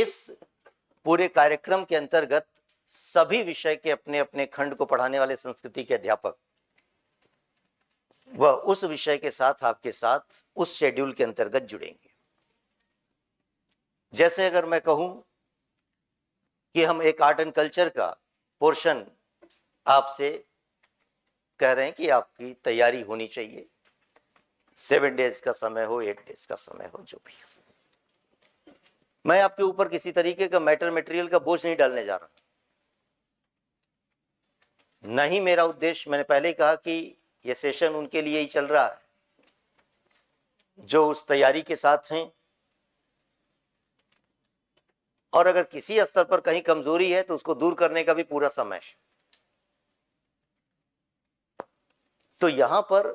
इस पूरे कार्यक्रम के अंतर्गत सभी विषय के अपने अपने खंड को पढ़ाने वाले संस्कृति के अध्यापक वह उस विषय के साथ आपके साथ उस शेड्यूल के अंतर्गत जुड़ेंगे। जैसे अगर मैं कहूं कि हम एक आर्ट एंड कल्चर का पोर्शन आपसे कह रहे हैं कि आपकी तैयारी होनी चाहिए, 7 डेज का समय हो, 8 डेज का समय हो, जो भी हो। मैं आपके ऊपर किसी तरीके का मटेरियल का बोझ नहीं डालने जा रहा, नहीं मेरा उद्देश्य, मैंने पहले कहा कि यह सेशन उनके लिए ही चल रहा है जो उस तैयारी के साथ हैं, और अगर किसी स्तर पर कहीं कमजोरी है तो उसको दूर करने का भी पूरा समय है। तो यहां पर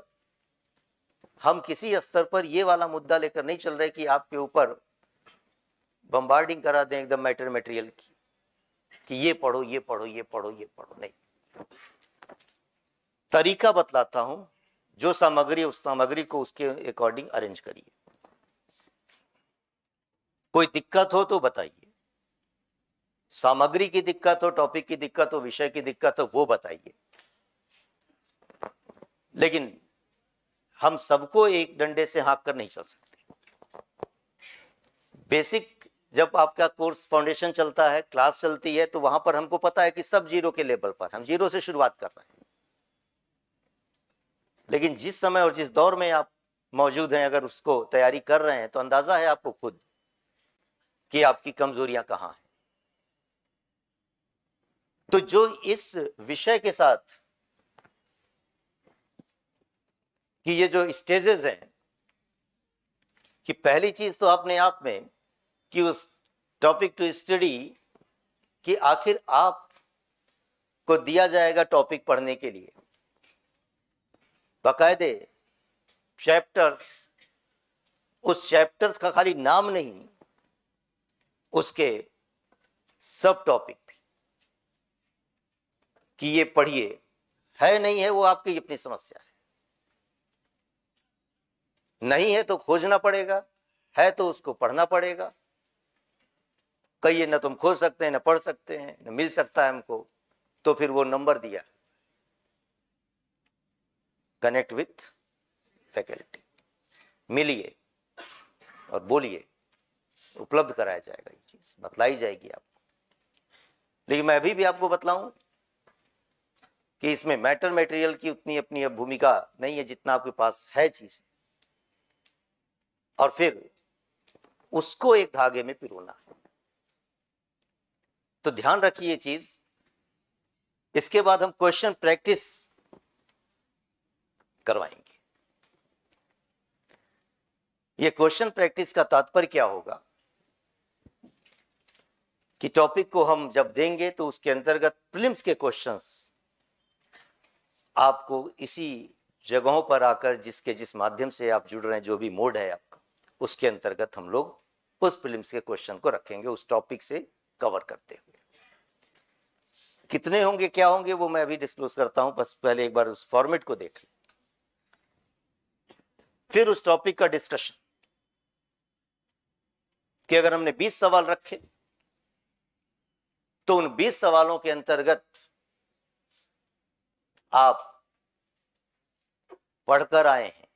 हम किसी स्तर पर यह वाला मुद्दा लेकर नहीं चल रहे कि आपके ऊपर बम्बार्डिंग करा दें एकदम मटेरियल की कि ये पढ़ो, ये पढ़ो, ये पढ़ो, ये पढ़ो, नहीं। तरीका बतलाता हूं, जो सामग्री उस सामग्री को उसके अकॉर्डिंग अरेंज करिए। कोई दिक्कत हो तो बताइए, सामग्री की दिक्कत हो, टॉपिक की दिक्कत हो, विषय की दिक्कत हो, वो बताइए। लेकिन हम सबको एक डंडे से हाँक कर नहीं चल सकते। बेसिक जब आपका कोर्स फाउंडेशन चलता है, क्लास चलती है, तो वहां पर हमको पता है कि सब जीरो के लेवल पर, हम जीरो से शुरुआत कर रहे हैं। लेकिन जिस समय और जिस दौर में आप मौजूद हैं, अगर उसको तैयारी कर रहे हैं, तो अंदाजा है आपको खुद कि आपकी कमजोरियां कहां हैं। तो जो इस विषय के साथ कि ये जो स्टेजेस हैं, कि पहली चीज तो अपने आप में कि उस टॉपिक टू स्टडी कि आखिर आप को दिया जाएगा टॉपिक पढ़ने के लिए बाकायदे चैप्टर्स, उस चैप्टर्स का खाली नाम नहीं, उसके सब टॉपिक भी कि ये पढ़िए, है नहीं है वो आपकी अपनी समस्या है, नहीं है तो खोजना पड़ेगा, है तो उसको पढ़ना पड़ेगा। कहिए न तुम खोज सकते हैं, न पढ़ सकते हैं, न मिल सकता है हमको, तो फिर वो नंबर दिया, कनेक्ट विथ फैकल्टी, मिलिए और बोलिए, उपलब्ध कराया जाएगा, ये चीज बतलाई जाएगी आपको। लेकिन मैं अभी भी आपको बतलाऊं कि इसमें मटेरियल की उतनी अपनी अब भूमिका नहीं है जितना आपके पास है चीज, और फिर उसको एक धागे में पिरोना है। तो ध्यान रखिए ये चीज। इसके बाद हम क्वेश्चन प्रैक्टिस करवाएंगे। ये क्वेश्चन प्रैक्टिस का तात्पर्य क्या होगा कि टॉपिक को हम जब देंगे तो उसके अंतर्गत प्रीलिम्स के क्वेश्चंस आपको इसी जगहों पर आकर, जिसके जिस माध्यम से आप जुड़ रहे हैं, जो भी मोड है आपका, उसके अंतर्गत हम लोग उस प्रीलिम्स के क्वेश्चन को रखेंगे उस टॉपिक से कवर करते हुए। कितने होंगे, क्या होंगे, वो मैं अभी डिस्क्लोज करता हूं, बस पहले एक बार उस फॉर्मेट को देख लें। फिर उस टॉपिक का डिस्कशन कि अगर हमने 20 सवाल रखे तो उन 20 सवालों के अंतर्गत आप पढ़कर आए हैं,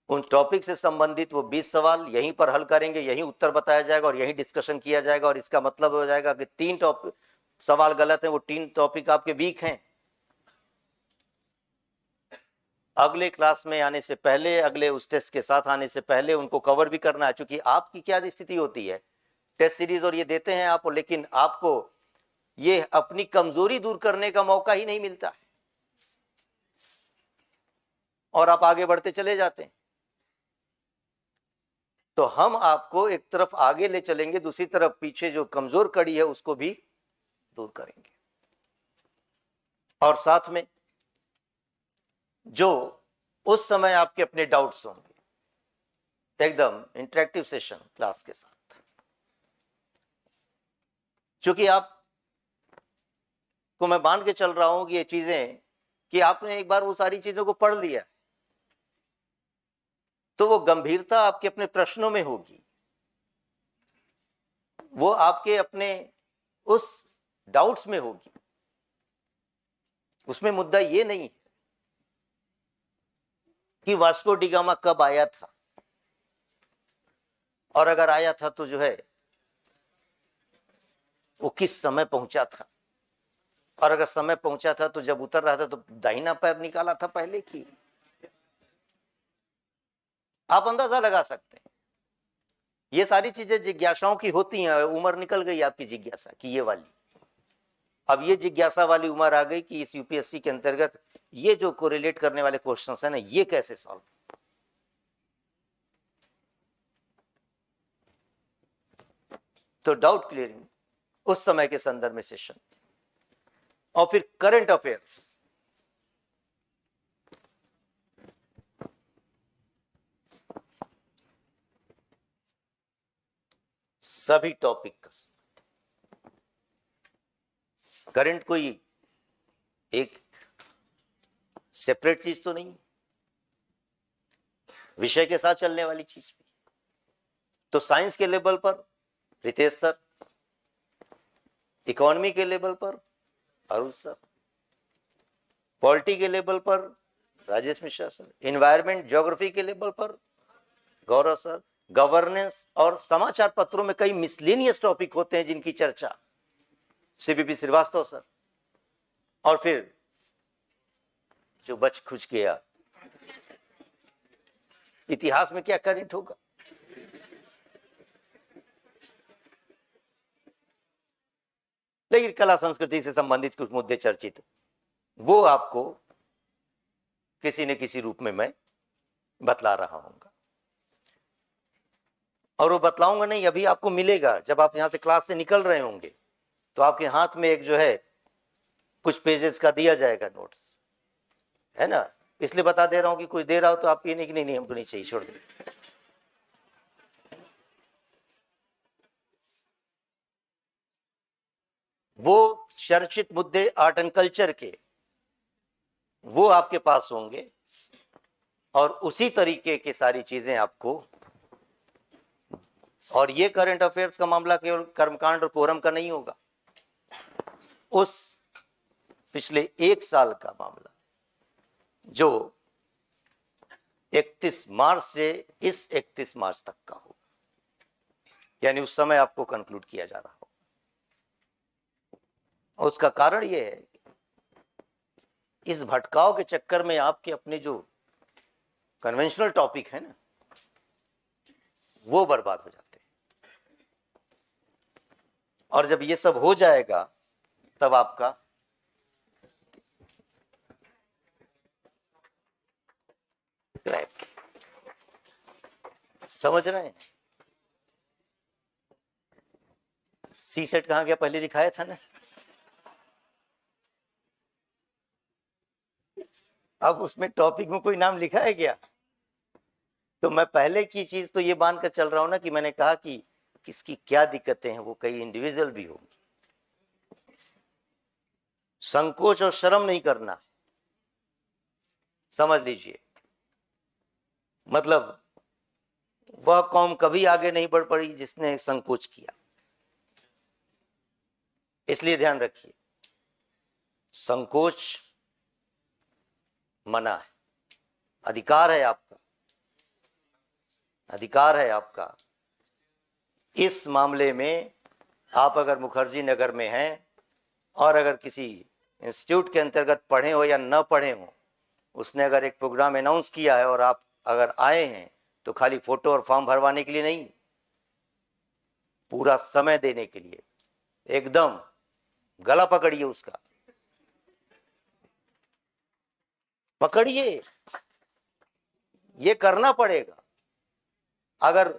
उन टॉपिक से संबंधित वो 20 सवाल यहीं पर हल करेंगे, यहीं उत्तर बताया जाएगा और यहीं डिस्कशन किया जाएगा। और इसका मतलब हो जाएगा कि 3 टॉपिक सवाल गलत हैं, वो 3 टॉपिक आपके वीक हैं। अगले क्लास में आने से पहले, अगले उस टेस्ट के साथ आने से पहले उनको कवर भी करना है। चूंकि आपकी क्या स्थिति होती है, टेस्ट सीरीज और ये देते हैं आप, लेकिन आपको ये अपनी कमजोरी दूर करने का मौका ही नहीं मिलता है और आप आगे बढ़ते चले जाते हैं। तो हम आपको एक तरफ आगे ले चलेंगे, दूसरी तरफ पीछे जो कमजोर कड़ी है उसको भी दूर करेंगे। और साथ में जो उस समय आपके अपने डाउट्स होंगे, एकदम इंटरेक्टिव सेशन क्लास के साथ। चूंकि आप को मैं मान के चल रहा हूं कि ये चीजें कि आपने एक बार वो सारी चीजों को पढ़ लिया, तो वो गंभीरता आपके अपने प्रश्नों में होगी। वो आपके अपने उस डाउट्स में होगी। उसमें मुद्दा ये नहीं है कि वास्को डी गामा कब आया था, और अगर आया था तो जो है वो किस समय पहुंचा था, और अगर समय पहुंचा था तो जब उतर रहा था तो दाहिना पैर निकाला था पहले की। आप अंदाजा लगा सकते हैं। ये सारी चीजें जिज्ञासाओं की होती हैं। उम्र निकल गई आपकी जिज्ञासा की ये वाली। अब ये जिज्ञासा वाली उम्र आ गई कि इस यूपीएससी के अंतर्गत ये जो कोरिलेट करने वाले क्वेश्चंस है ना, ये कैसे सॉल्व। तो डाउट क्लियरिंग उस समय के संदर्भ में सेशन, और फिर करंट अफेयर्स। सभी टॉपिक का करंट कोई एक सेपरेट चीज तो नहीं, विषय के साथ चलने वाली चीज भी। तो साइंस के लेवल पर रितेश सर, इकोनॉमी के लेवल पर अरुण सर, पॉलिटी के लेवल पर Rajesh Mishra sir, environment geography के लेवल पर गौरव सर, गवर्नेंस और समाचार पत्रों में कई मिसलेनियस टॉपिक होते हैं जिनकी चर्चा सीपीपी श्रीवास्तव सर, और फिर जो बच खुच गया इतिहास में क्या करंट होगा। लेकिन कला संस्कृति से संबंधित कुछ मुद्दे चर्चित, वो आपको किसी न किसी रूप में मैं बतला रहा हूंगा, और वो बतलाऊंगा नहीं, अभी आपको मिलेगा। जब आप यहां से क्लास से निकल रहे होंगे तो आपके हाथ में एक जो है कुछ पेजेस का दिया जाएगा नोट्स, है ना। इसलिए बता दे रहा हूं कि कुछ दे रहा हो तो आप ये नहीं कि नहीं हमको नहीं चाहिए, छोड़ दे। वो चर्चित मुद्दे आर्ट एंड कल्चर के वो आपके पास होंगे, और उसी तरीके की सारी चीजें आपको। और ये करंट अफेयर्स का मामला केवल कर्मकांड और कोरम का नहीं होगा, उस पिछले एक साल का मामला जो 31 मार्च से इस 31 मार्च तक का होगा, यानी उस समय आपको कंक्लूड किया जा रहा हो। और उसका कारण यह है इस भटकाव के चक्कर में आपके अपने जो कन्वेंशनल टॉपिक है ना, वो बर्बाद हो जाते हैं। और जब ये सब हो जाएगा तब आपका समझ रहे हैं। सी सेट कहां गया, पहले दिखाया था ना। अब उसमें टॉपिक में कोई नाम लिखा है क्या? तो मैं पहले की चीज तो ये मान कर चल रहा हूं ना कि मैंने कहा कि किसकी क्या दिक्कतें हैं, वो कई इंडिविजुअल भी होंगी। संकोच और शर्म नहीं करना, समझ लीजिए। मतलब वह कौम कभी आगे नहीं बढ़ पड़ी जिसने संकोच किया। इसलिए ध्यान रखिए, संकोच मना है, अधिकार है आपका, अधिकार है आपका। इस मामले में आप अगर मुखर्जी नगर में हैं और अगर किसी इंस्टीट्यूट के अंतर्गत पढ़े हो या न पढ़े हो, उसने अगर एक प्रोग्राम अनाउंस किया है और आप अगर आए हैं तो खाली फोटो और फॉर्म भरवाने के लिए नहीं, पूरा समय देने के लिए। एकदम गला पकड़िए उसका, पकड़िए, ये करना पड़ेगा। अगर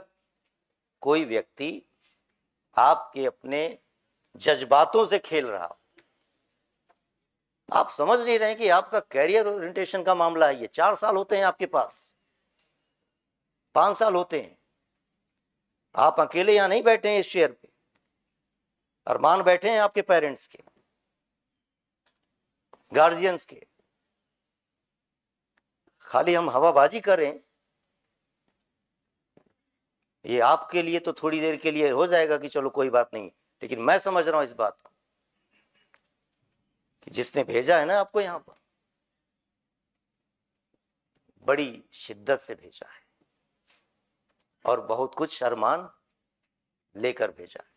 कोई व्यक्ति आपके अपने जज्बातों से खेल रहा हो, आप समझ नहीं रहे कि आपका कैरियर ओरिएंटेशन का मामला है। ये 4 साल होते हैं आपके पास, 5 साल होते हैं। आप अकेले यहां नहीं बैठे हैं इस चेयर पे, अरमान बैठे हैं आपके पेरेंट्स के, गार्जियंस के। खाली हम हवाबाजी करें ये आपके लिए तो थोड़ी देर के लिए हो जाएगा कि चलो कोई बात नहीं, लेकिन मैं समझ रहा हूं इस बात को कि जिसने भेजा है ना आपको यहां पर, बड़ी शिद्दत से भेजा है और बहुत कुछ अरमान लेकर भेजा है।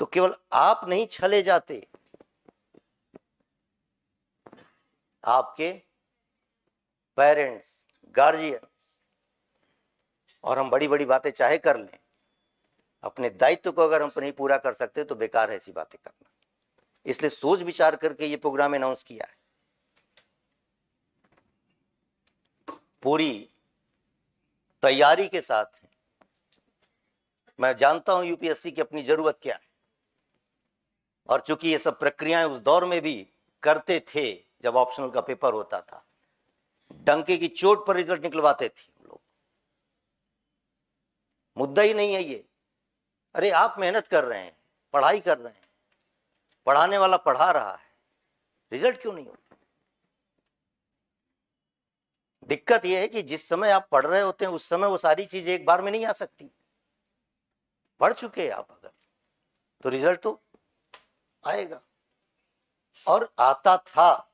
तो केवल आप नहीं छले जाते, आपके पेरेंट्स, गार्जियंस, और हम बड़ी बड़ी बातें चाहे कर लें, अपने दायित्व को अगर हम नहीं पूरा कर सकते तो बेकार है ऐसी बातें करना। इसलिए सोच विचार करके ये प्रोग्राम अनाउंस किया है। पूरी तैयारी के साथ मैं जानता हूं यूपीएससी की अपनी जरूरत क्या है, और चूंकि ये सब प्रक्रियाएं उस दौर में भी करते थे जब ऑप्शनल का पेपर होता था, डंके की चोट पर रिजल्ट निकलवाते थे हम लोग। मुद्दा ही नहीं है ये। अरे आप मेहनत कर रहे हैं, पढ़ाई कर रहे हैं, पढ़ाने वाला पढ़ा रहा है, रिजल्ट क्यों नहीं होता? दिक्कत यह है कि जिस समय आप पढ़ रहे होते हैं उस समय वो सारी चीजें एक बार में नहीं आ सकती। पढ़ चुके हैं आप अगर, तो रिजल्ट तो आएगा, और आता था।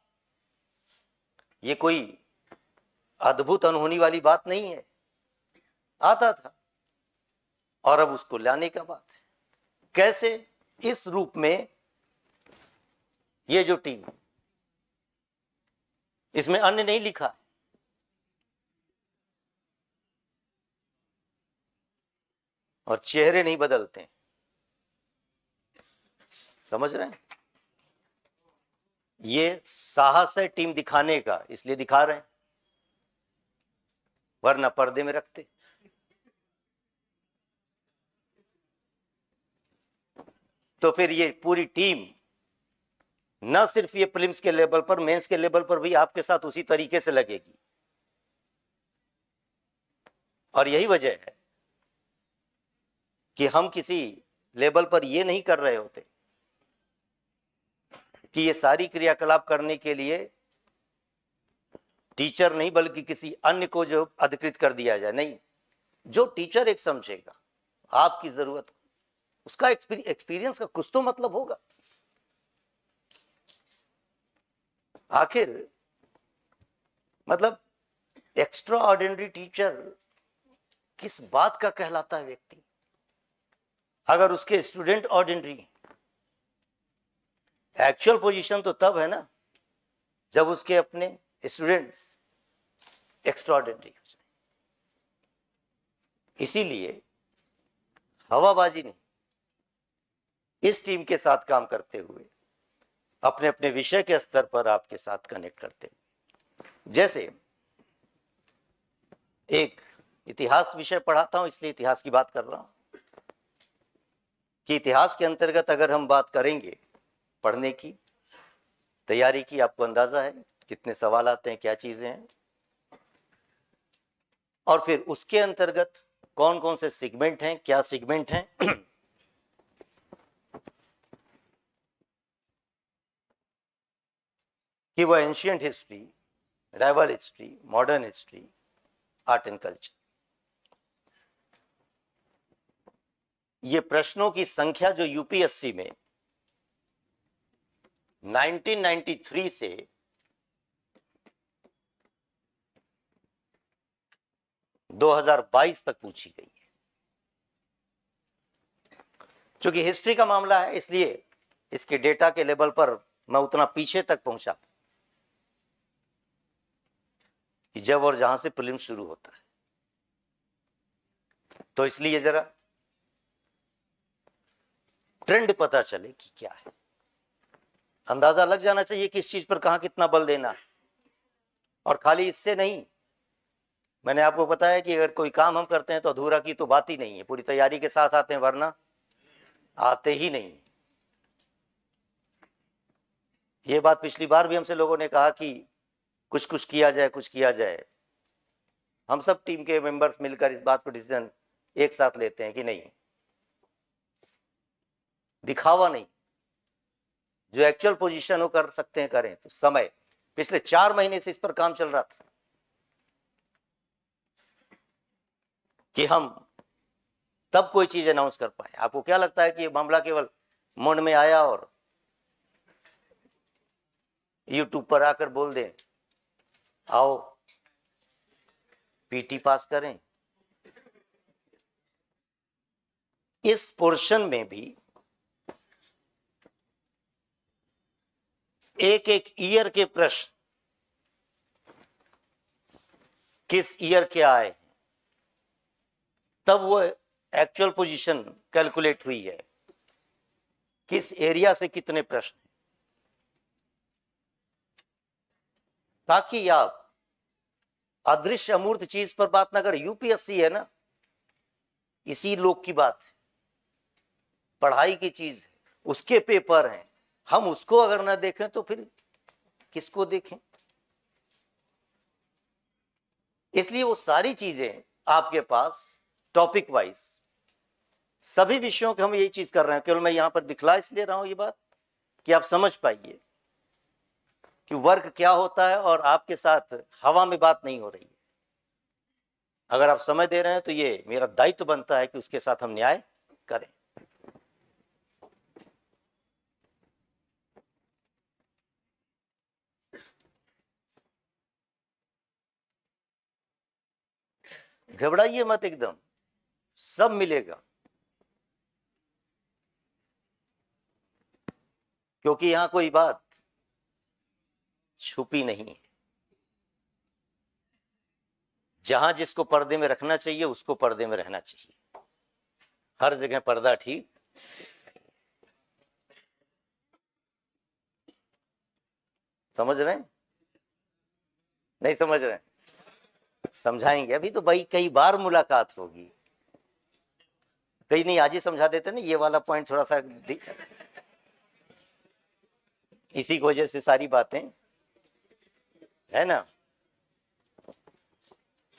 ये कोई अद्भुत अनहोनी वाली बात नहीं है, आता था। और अब उसको लाने का बात है कैसे, इस रूप में। ये जो टीम, इसमें अन्य नहीं लिखा, और चेहरे नहीं बदलते, समझ रहे हैं? ये साहस है टीम दिखाने का, इसलिए दिखा रहे हैं, वरना पर्दे में रखते। तो फिर ये पूरी टीम न सिर्फ ये प्रीलिम्स के लेवल पर, मेंस के लेवल पर भी आपके साथ उसी तरीके से लगेगी। और यही वजह है कि हम किसी लेवल पर ये नहीं कर रहे होते कि ये सारी क्रियाकलाप करने के लिए टीचर नहीं बल्कि किसी अन्य को जो अधिकृत कर दिया जाए। नहीं, जो टीचर एक समझेगा आपकी जरूरत, उसका एक्सपीरियंस का कुछ तो मतलब होगा। आखिर मतलब एक्स्ट्रा ऑर्डिनरी टीचर किस बात का कहलाता है व्यक्ति, अगर उसके स्टूडेंट ऑर्डिनरी। एक्चुअल पोजीशन तो तब है ना जब उसके अपने स्टूडेंट्स एक्स्ट्रा ऑर्डिनरी हो जाए। इसीलिए हवाबाजी नहीं, इस टीम के साथ काम करते हुए अपने अपने विषय के स्तर पर आपके साथ कनेक्ट करते हुए, जैसे एक इतिहास विषय पढ़ाता हूं इसलिए इतिहास की बात कर रहा हूं कि इतिहास के अंतर्गत अगर हम बात करेंगे पढ़ने की, तैयारी की, आपको अंदाजा है कितने सवाल आते हैं, क्या चीजें हैं, और फिर उसके अंतर्गत कौन कौन से सेगमेंट हैं, क्या सेगमेंट हैं। कि वह ancient history, revival history, modern history, art and culture. ये प्रश्नों की संख्या जो यूपीएससी में 1993 से 2022 तक पूछी गई है। चूंकि हिस्ट्री का मामला है इसलिए इसके डेटा के लेवल पर मैं उतना पीछे तक पहुंचा कि जब और जहां से प्रीलिम्स शुरू होता है, तो इसलिए जरा ट्रेंड पता चले कि क्या है, अंदाजा लग जाना चाहिए किस चीज पर कहां कितना बल देना है। और खाली इससे नहीं, मैंने आपको बताया कि अगर कोई काम हम करते हैं तो अधूरा की तो बात ही नहीं है, पूरी तैयारी के साथ आते हैं, वरना आते ही नहीं। ये बात पिछली बार भी हमसे लोगों ने कहा कि कुछ कुछ किया जाए, कुछ किया जाए। हम सब टीम के मेंबर्स मिलकर इस बात पर डिसीजन एक साथ लेते हैं कि नहीं, दिखावा नहीं, जो एक्चुअल पोजीशन हो कर सकते हैं करें। तो समय, पिछले 4 महीने से इस पर काम चल रहा था, कि हम तब कोई चीज अनाउंस कर पाए। आपको क्या लगता है कि ये मामला केवल मन में आया और यूट्यूब पर आकर बोल दें आओ पीटी पास करें? इस पोर्शन में भी एक एक ईयर के प्रश्न किस ईयर के आए, तब वो एक्चुअल पोजीशन कैलकुलेट हुई है, किस एरिया से कितने प्रश्न, ताकि आप अदृश्य अमूर्त चीज पर बात ना करें। यूपीएससी है ना, इसी लोक की बात है, पढ़ाई की चीज है, उसके पेपर हैं, हम उसको अगर ना देखें तो फिर किसको देखें? इसलिए वो सारी चीजें आपके पास टॉपिक वाइज, सभी विषयों के हम यही चीज कर रहे हैं। केवल मैं यहां पर दिखला इसलिए रहा हूं ये बात कि आप समझ पाइए कि वर्क क्या होता है और आपके साथ हवा में बात नहीं हो रही है। अगर आप समय दे रहे हैं तो ये मेरा दायित्व बनता है कि उसके साथ हम न्याय करें। घबराइए मत, एकदम सब मिलेगा, क्योंकि यहां कोई बात छुपी नहीं है। जहां जिसको पर्दे में रखना चाहिए उसको पर्दे में रहना चाहिए, हर जगह पर्दा ठीक। समझ रहे हैं? नहीं समझ रहे हैं? समझाएंगे, अभी तो भाई कई बार मुलाकात होगी। कहीं नहीं, आज ही समझा देते ना, ये वाला पॉइंट थोड़ा सा इसी की वजह से सारी बातें है ना।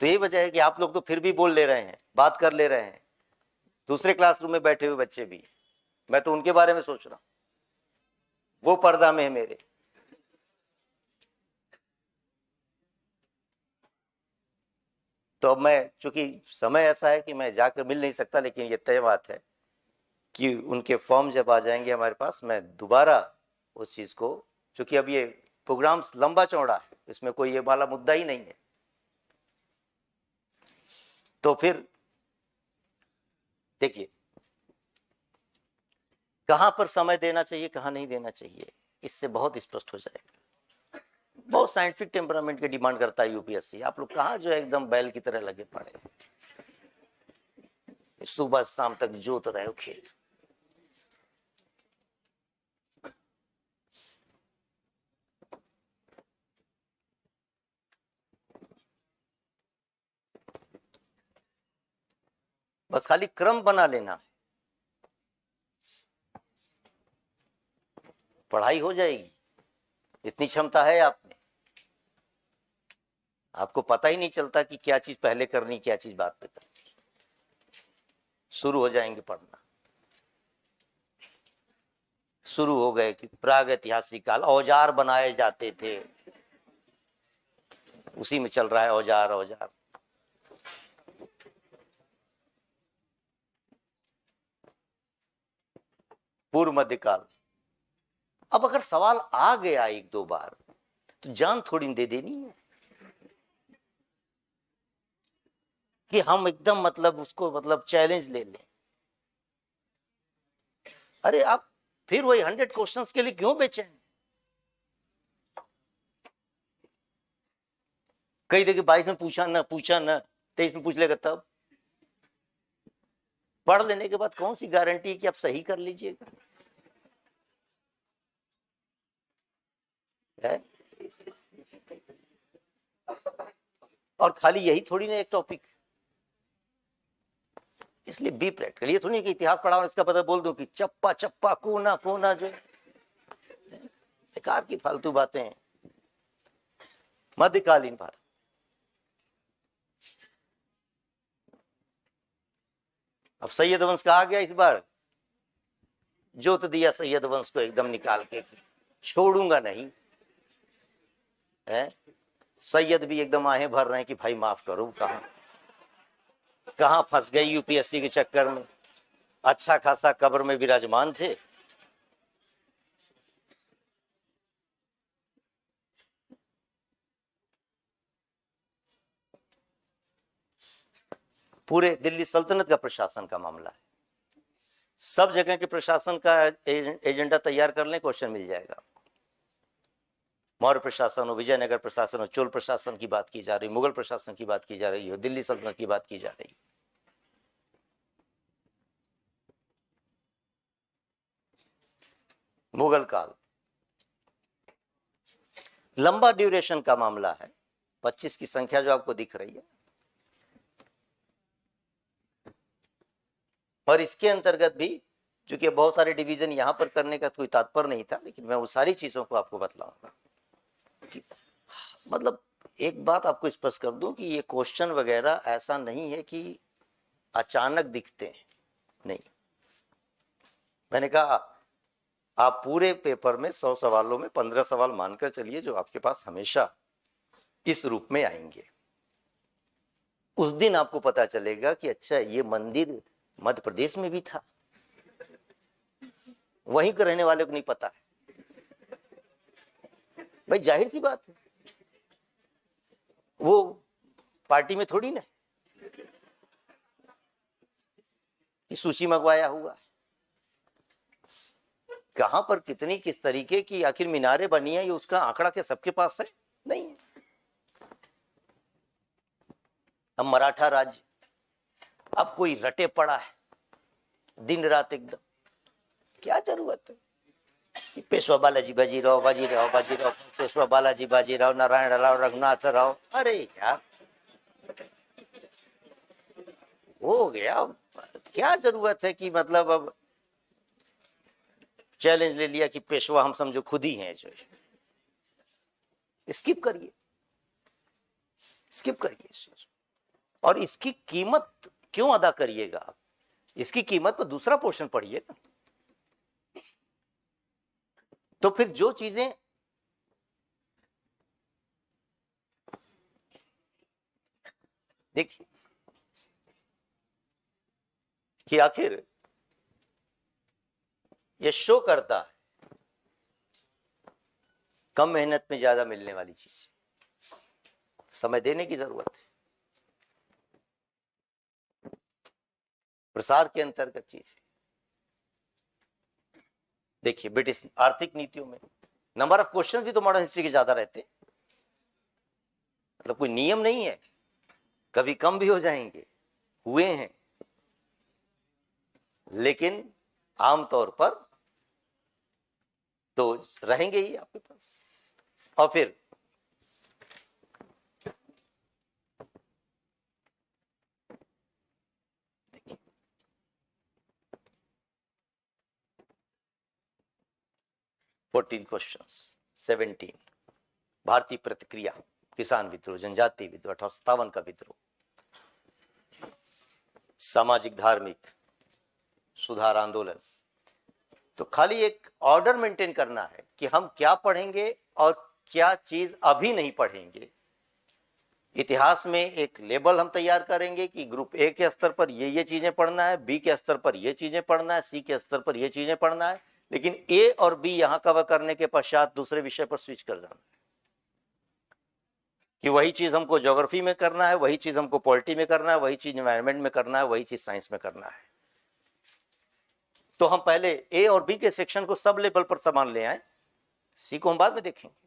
तो ये वजह है कि आप लोग तो फिर भी बोल ले रहे हैं, बात कर ले रहे हैं, दूसरे क्लासरूम में बैठे हुए बच्चे भी, मैं तो उनके बारे में सोच रहा हूं, वो पर्दा में है मेरे। तो अब मैं, चूंकि समय ऐसा है कि मैं जाकर मिल नहीं सकता, लेकिन ये तय बात है कि उनके फॉर्म जब आ जाएंगे हमारे पास, मैं दोबारा उस चीज को, चूंकि अब ये प्रोग्राम लंबा चौड़ा है, इसमें कोई ये वाला मुद्दा ही नहीं है, तो फिर देखिए कहां पर समय देना चाहिए कहां नहीं देना चाहिए, इससे बहुत स्पष्ट हो जाएगा। बहुत साइंटिफिक टेम्परामेंट की डिमांड करता है यूपीएससी। आप लोग कहां जो है एकदम बैल की तरह लगे पड़े, सुबह शाम तक जोत रहे हो खेत। बस खाली क्रम बना लेना, पढ़ाई हो जाएगी, इतनी क्षमता है आप में। आपको पता ही नहीं चलता कि क्या चीज पहले करनी क्या चीज बाद में करनी। शुरू हो जाएंगे पढ़ना, शुरू हो गए कि प्रागैतिहासिक काल औजार बनाए जाते थे, उसी में चल रहा है औजार औजार। पूर्व मध्यकाल, अब अगर सवाल आ गया एक दो बार तो जान थोड़ी दे देनी है कि हम एकदम मतलब उसको मतलब चैलेंज ले लें। अरे आप फिर वही 100 क्वेश्चंस के लिए क्यों बेचैन? कई देखिए 22 में पूछा ना 23 में पूछ लेगा, तब पढ़ लेने के बाद कौन सी गारंटी है कि आप सही कर लीजिएगा? है? और खाली यही थोड़ी ना एक टॉपिक, इसलिए बी प्रैक्टिकल। ये थोड़ी कि इतिहास पढ़ा और इसका पता बोल दो कि चप्पा चप्पा कोना कोना, जो बेकार की फालतू बातें हैं। मध्यकालीन भारत, अब सैयद वंश का आ गया इस बार, जोत दिया सैयद वंश को एकदम निकाल के, छोड़ूंगा नहीं है। सैयद भी एकदम आहें भर रहे हैं कि भाई माफ करो, कहा कहां फंस गए यूपीएससी के चक्कर में, अच्छा खासा कब्र में विराजमान थे। पूरे दिल्ली सल्तनत का प्रशासन का मामला है, सब जगह के प्रशासन का एजेंडा तैयार कर लें, क्वेश्चन मिल जाएगा। मौर्य प्रशासन हो, विजयनगर प्रशासन हो, चोल प्रशासन की बात की जा रही, मुगल प्रशासन की बात की जा रही हो, दिल्ली सल्तनत की बात की जा रही। मुगल काल लंबा ड्यूरेशन का मामला है, 25 की संख्या जो आपको दिख रही है, और इसके अंतर्गत भी चूंकि बहुत सारे डिवीजन यहां पर करने का कोई तात्पर्य नहीं था, लेकिन मैं वो सारी चीजों को आपको बतलाऊंगा। मतलब एक बात आपको स्पष्ट कर दूं कि ये क्वेश्चन वगैरह ऐसा नहीं है कि अचानक दिखते हैं, नहीं। मैंने कहा आप पूरे पेपर में 100 सवालों में 15 सवाल मानकर चलिए जो आपके पास हमेशा इस रूप में आएंगे। उस दिन आपको पता चलेगा कि अच्छा ये मंदिर मध्य प्रदेश में भी था, वहीं के रहने वाले को नहीं पता है। भाई जाहिर सी बात है, वो पार्टी में थोड़ी ना कि सूची मंगवाया हुआ है। कहां पर कितनी किस तरीके की आखिर मीनारें बनी है, ये उसका आंकड़ा क्या सबके पास है? नहीं है। अब मराठा राज्य, अब कोई रटे पड़ा है दिन रात एकदम, क्या जरूरत है कि पेशवा बालाजी बाजीराव बाजीराव बाजीराव, पेशवा बालाजी बाजीराव, नारायण राव, रघुनाथ राव, अरे यार हो गया। क्या जरूरत है कि मतलब अब चैलेंज ले लिया कि पेशवा हम समझो खुद ही हैं, जो स्किप करिए, स्किप करिए इस चीज। और इसकी कीमत क्यों अदा करिएगा आप? इसकी कीमत पर दूसरा पोर्शन पढ़िए ना। तो फिर जो चीजें देखिए कि आखिर ये शो करता है कम मेहनत में ज्यादा मिलने वाली चीज, समय देने की जरूरत है, प्रसार के अंतर्गत चीज है। देखिए ब्रिटिश आर्थिक नीतियों में नंबर ऑफ क्वेश्चन भी तो मॉडर्न हिस्ट्री के ज्यादा रहते, मतलब कोई नियम नहीं है, कभी कम भी हो जाएंगे, हुए हैं, लेकिन आमतौर पर तो रहेंगे ही आपके पास। और फिर देखिए 14 क्वेश्चंस, 17 भारतीय प्रतिक्रिया, किसान विद्रोह, जनजातीय विद्रोह, 1857 का विद्रोह, सामाजिक धार्मिक सुधार आंदोलन। तो खाली एक ऑर्डर मेंटेन करना है कि हम क्या पढ़ेंगे और क्या चीज अभी नहीं पढ़ेंगे। इतिहास में एक लेबल हम तैयार करेंगे कि ग्रुप ए के स्तर पर ये चीजें पढ़ना है, बी के स्तर पर ये चीजें पढ़ना है, सी के स्तर पर ये चीजें पढ़ना है, लेकिन ए और बी यहां कवर करने के पश्चात दूसरे विषय पर स्विच कर जाना है कि वही चीज हमको ज्योग्राफी में करना है, वही चीज हमको पॉलिटी में करना है, वही चीज एनवायरमेंट में करना है, वही चीज साइंस में करना है। तो हम पहले ए और बी के सेक्शन को सब लेवल पर सामान ले आए, सी को हम बाद में देखेंगे।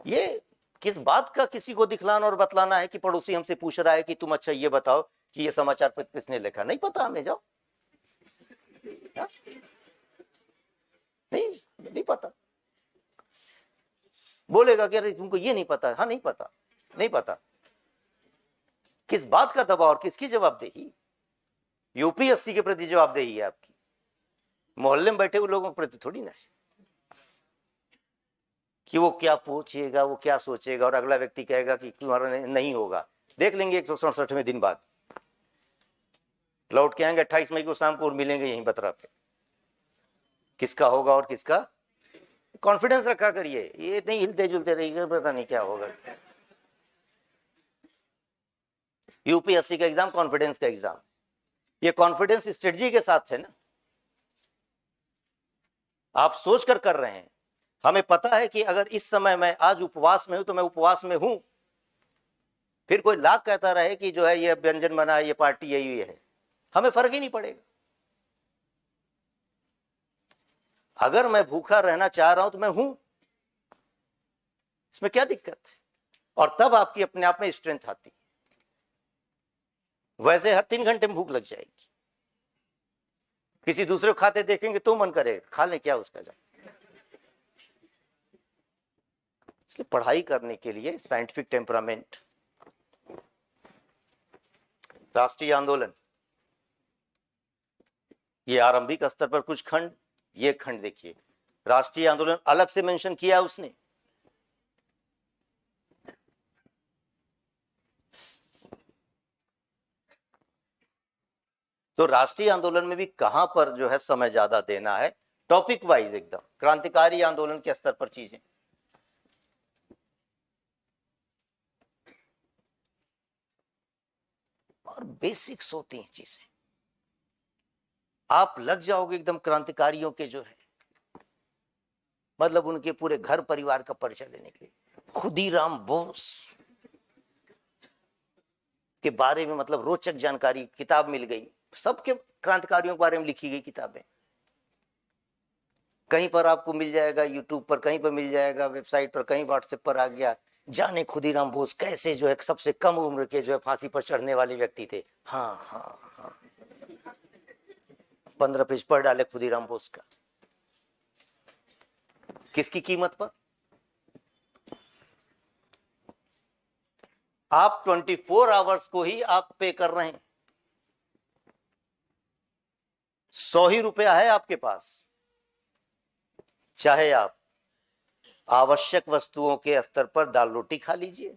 ये किस बात का किसी को दिखलाना और बतलाना है कि पड़ोसी हमसे पूछ रहा है कि तुम अच्छा ये बताओ कि ये समाचार पत्र किसने लिखा? नहीं पता हमें, जाओ। नहीं पता, बोलेगा कि अरे तुमको ये नहीं पता। हाँ नहीं पता, नहीं पता। किस बात का दबाव और किसकी जवाबदेही? यूपीएससी के प्रति जवाबदेही है आपकी, मोहल्ले में बैठे हुए लोगों के प्रति थोड़ी ना है कि वो क्या पूछेगा, वो क्या सोचेगा और अगला व्यक्ति कहेगा कि तुम्हारा नहीं होगा। देख लेंगे 167वें दिन बाद लौट के आएंगे 28 मई को शाम को और मिलेंगे यहीं बतरा पे, किसका होगा और किसका। कॉन्फिडेंस रखा करिए, ये नहीं हिलते जुलते रहिएगा, पता नहीं क्या होगा। यूपीएससी का एग्जाम कॉन्फिडेंस का एग्जाम, ये कॉन्फिडेंस स्ट्रेटजी के साथ है ना, आप सोच कर रहे हैं। हमें पता है कि अगर इस समय मैं आज उपवास में हूं तो मैं उपवास में हूं, फिर कोई लाख कहता रहे कि जो है ये व्यंजन बना है, ये पार्टी यही है, हमें फर्क ही नहीं पड़ेगा। अगर मैं भूखा रहना चाह रहा हूं तो मैं हूं, इसमें क्या दिक्कत है? और तब आपकी अपने आप में स्ट्रेंथ आती है। वैसे हर 3 घंटे में भूख लग जाएगी, किसी दूसरे को खाते देखेंगे तो मन करेगा खा लें क्या उसका जा। इसलिए पढ़ाई करने के लिए साइंटिफिक टेम्परामेंट। राष्ट्रीय आंदोलन, ये आरंभिक स्तर पर कुछ खंड, ये खंड देखिए, राष्ट्रीय आंदोलन अलग से मेंशन किया उसने। तो राष्ट्रीय आंदोलन में भी कहां पर जो है समय ज्यादा देना है, टॉपिक वाइज एकदम क्रांतिकारी आंदोलन के स्तर पर चीजें। और बेसिक्स होती हैं चीजें, आप लग जाओगे एकदम क्रांतिकारियों के जो है, मतलब उनके पूरे घर परिवार का परिचय लेने के लिए। खुदीराम बोस के बारे में मतलब रोचक जानकारी, किताब मिल गई, सबके क्रांतिकारियों के बारे में लिखी गई किताबें। कहीं पर आपको मिल जाएगा यूट्यूब पर, कहीं पर मिल जाएगा वेबसाइट पर, कहीं व्हाट्सएप पर आ गया, जाने खुदीराम बोस कैसे जो है सबसे कम उम्र के जो है फांसी पर चढ़ने वाले व्यक्ति थे। हाँ हाँ हाँ, 15 पेज पढ़ डाले खुदीराम बोस का। किसकी कीमत पर? आप 24 आवर्स को ही आप पे कर रहे हैं। 100 ही रुपया है आपके पास, चाहे आप आवश्यक वस्तुओं के स्तर पर दाल रोटी खा लीजिए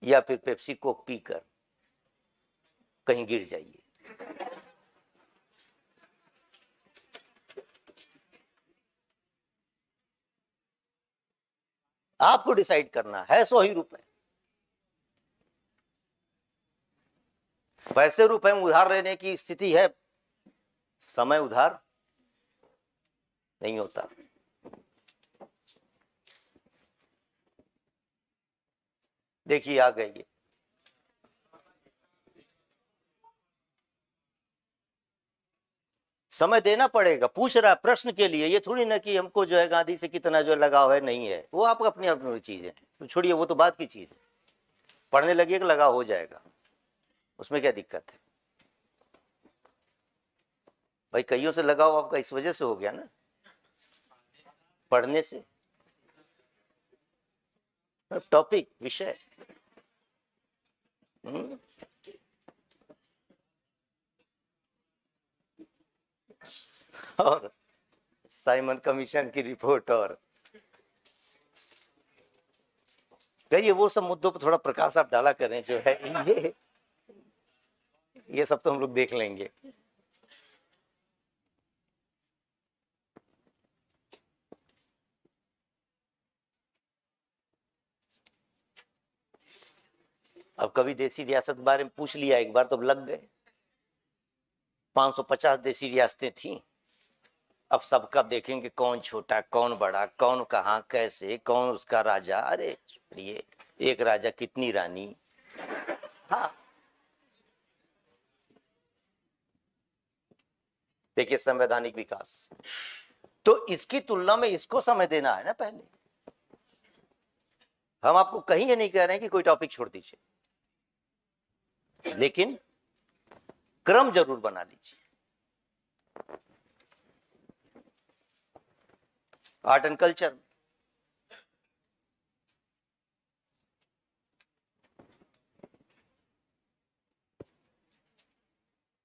या फिर पेप्सी कोक पीकर कहीं गिर जाइए। आपको डिसाइड करना है। 100 ही रुपए, पैसे रुपए में उधार लेने की स्थिति है, समय उधार नहीं होता। देखिए आ गई, समय देना पड़ेगा। पूछ रहा है प्रश्न के लिए, ये थोड़ी ना कि हमको जो है गांधी से कितना जो लगाव है, नहीं है, वो आपको अपनी अपनी चीज है, तो छोड़िए, वो तो बात की चीज है। पढ़ने लगिए लगाव हो जाएगा, उसमें क्या दिक्कत है भाई? कईयों से लगाव आपका इस वजह से हो गया ना, पढ़ने से। टॉपिक, विषय। और साइमन कमीशन की रिपोर्ट, और कहिए वो सब मुद्दों पर थोड़ा प्रकाश आप डाला करें जो है, ये सब तो हम लोग देख लेंगे। अब कभी देसी रियासत के बारे में पूछ लिया एक बार तो लग गए। 550 देसी रियासतें थी, अब सबका देखेंगे कौन छोटा कौन बड़ा, कौन कहां कैसे, कौन उसका राजा। अरे ये एक राजा कितनी रानी। हाँ देखिए, संवैधानिक विकास, तो इसकी तुलना में इसको समय देना है ना पहले। हम आपको कहीं ये नहीं कह रहे हैं कि कोई टॉपिक छोड़ दीजिए, लेकिन क्रम जरूर बना लीजिए। आर्ट एंड कल्चर,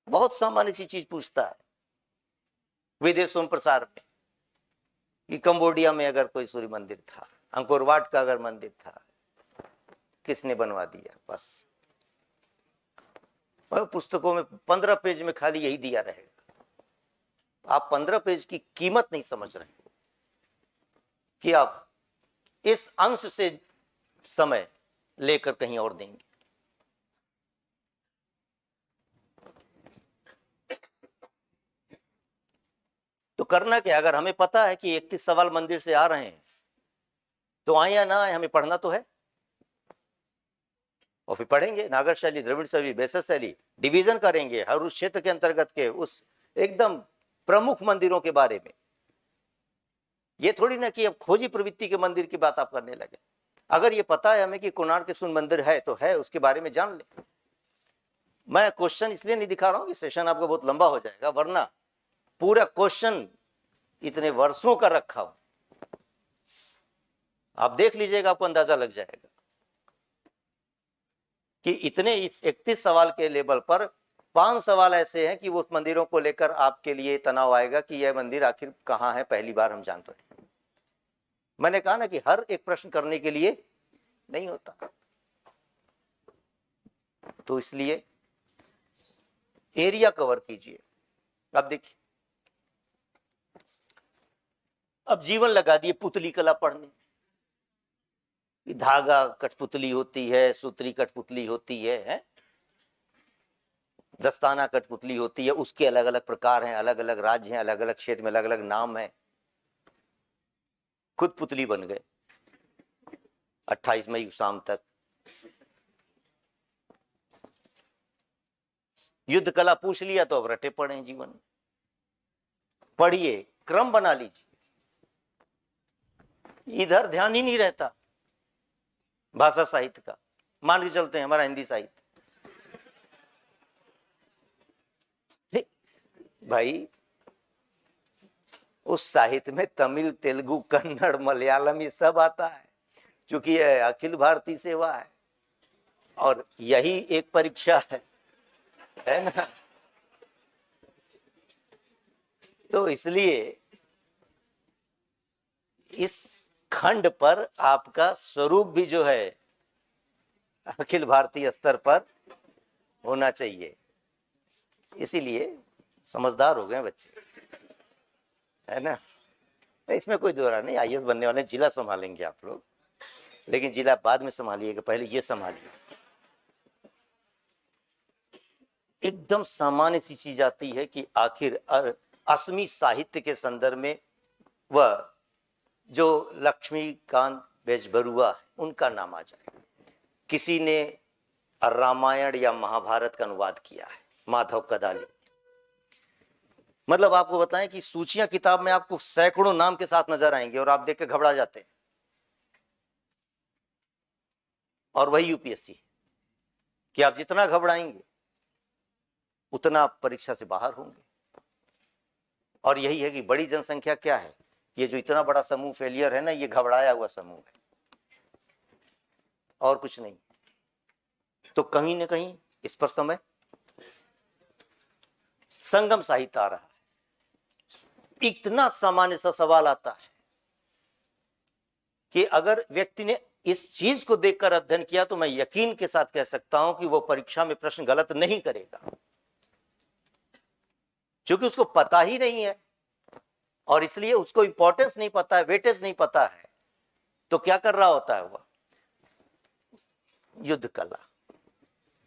बहुत सामान्य सी चीज पूछता है विदेशों में प्रसार में, कि कंबोडिया में अगर कोई सूर्य मंदिर था, अंकोरवाट का अगर मंदिर था, किसने बनवा दिया? बस पुस्तकों में 15 पेज में खाली यही दिया रहेगा। आप 15 पेज की कीमत नहीं समझ रहे कि आप इस अंश से समय लेकर कहीं और देंगे। करना क्या, अगर हमें पता है कि 31 सवाल मंदिर से आ रहे हैं तो आए या ना आए, हमें पढ़ना तो है, और फिर पढ़ेंगे नागर शैली, द्रविड़ शैली, बेसर शैली, डिवीजन करेंगे हर उस क्षेत्र के अंतर्गत के उस एकदम प्रमुख मंदिरों के बारे में। ये थोड़ी ना कि अब खोजी प्रवृत्ति के मंदिर की बात आप करने लगे। अगर ये पता है हमें कि कोणार्क के सूर्य मंदिर है तो है, उसके बारे में जान ले। मैं क्वेश्चन इसलिए नहीं दिखा रहा हूं कि सेशन आपका बहुत लंबा हो जाएगा, वरना पूरा क्वेश्चन इतने वर्षों का रखा हूं, आप देख लीजिएगा, आपको अंदाजा लग जाएगा कि इतने 31 सवाल के लेवल पर 5 सवाल ऐसे हैं कि वो मंदिरों को लेकर आपके लिए तनाव आएगा कि यह मंदिर आखिर कहां है, पहली बार हम जान रहे हैं। मैंने कहा ना कि हर एक प्रश्न करने के लिए नहीं होता, तो इसलिए एरिया कवर कीजिए। अब देखिए, अब जीवन लगा दिए पुतली कला पढ़ने, धागा कठपुतली होती है, सूत्री कठपुतली होती है, दस्ताना कठपुतली होती है, उसके अलग अलग प्रकार हैं, अलग अलग राज्य हैं, अलग अलग क्षेत्र में अलग अलग नाम है। खुद पुतली बन गए 28 मई शाम तक। युद्ध कला पूछ लिया तो अब रटे पड़े हैं जीवन। पढ़िए, क्रम बना लीजिए, इधर ध्यान ही नहीं रहता भाषा साहित्य का। मान के चलते हैं हमारा हिंदी साहित्य, भाई उस साहित्य में तमिल, तेलुगु, कन्नड़, मलयालम ये सब आता है, क्योंकि यह अखिल भारतीय सेवा है और यही एक परीक्षा है ना। तो इसलिए इस खंड पर आपका स्वरूप भी जो है अखिल भारतीय स्तर पर होना चाहिए। इसीलिए समझदार हो गए बच्चे, है ना। इसमें कोई दोहरा नहीं, आईएएस बनने वाले जिला संभालेंगे आप लोग, लेकिन जिला बाद में संभालिएगा, पहले ये संभालिए। एकदम सामान्य सी चीज आती है कि आखिर असमी साहित्य के संदर्भ में वह जो लक्ष्मीकांत बेजबरुआ उनका नाम आ जाए। किसी ने रामायण या महाभारत का अनुवाद किया है, माधव कदाली। मतलब आपको बताएं कि सूचियां किताब में आपको सैकड़ों नाम के साथ नजर आएंगे और आप देख के घबरा जाते हैं। और वही यूपीएससी कि आप जितना घबराएंगे उतना आप परीक्षा से बाहर होंगे। और यही है कि बड़ी जनसंख्या क्या है, ये जो इतना बड़ा समूह फेलियर है ना, ये घबराया हुआ समूह है और कुछ नहीं। तो कहीं ना कहीं इस पर समय संगम साहित्य आ रहा है। इतना सामान्य सा सवाल आता है कि अगर व्यक्ति ने इस चीज को देखकर अध्ययन किया तो मैं यकीन के साथ कह सकता हूं कि वो परीक्षा में प्रश्न गलत नहीं करेगा, क्योंकि उसको पता ही नहीं है और इसलिए उसको इंपॉर्टेंस नहीं पता है, वेटेज नहीं पता है। तो क्या कर रहा होता है वह, युद्ध कला,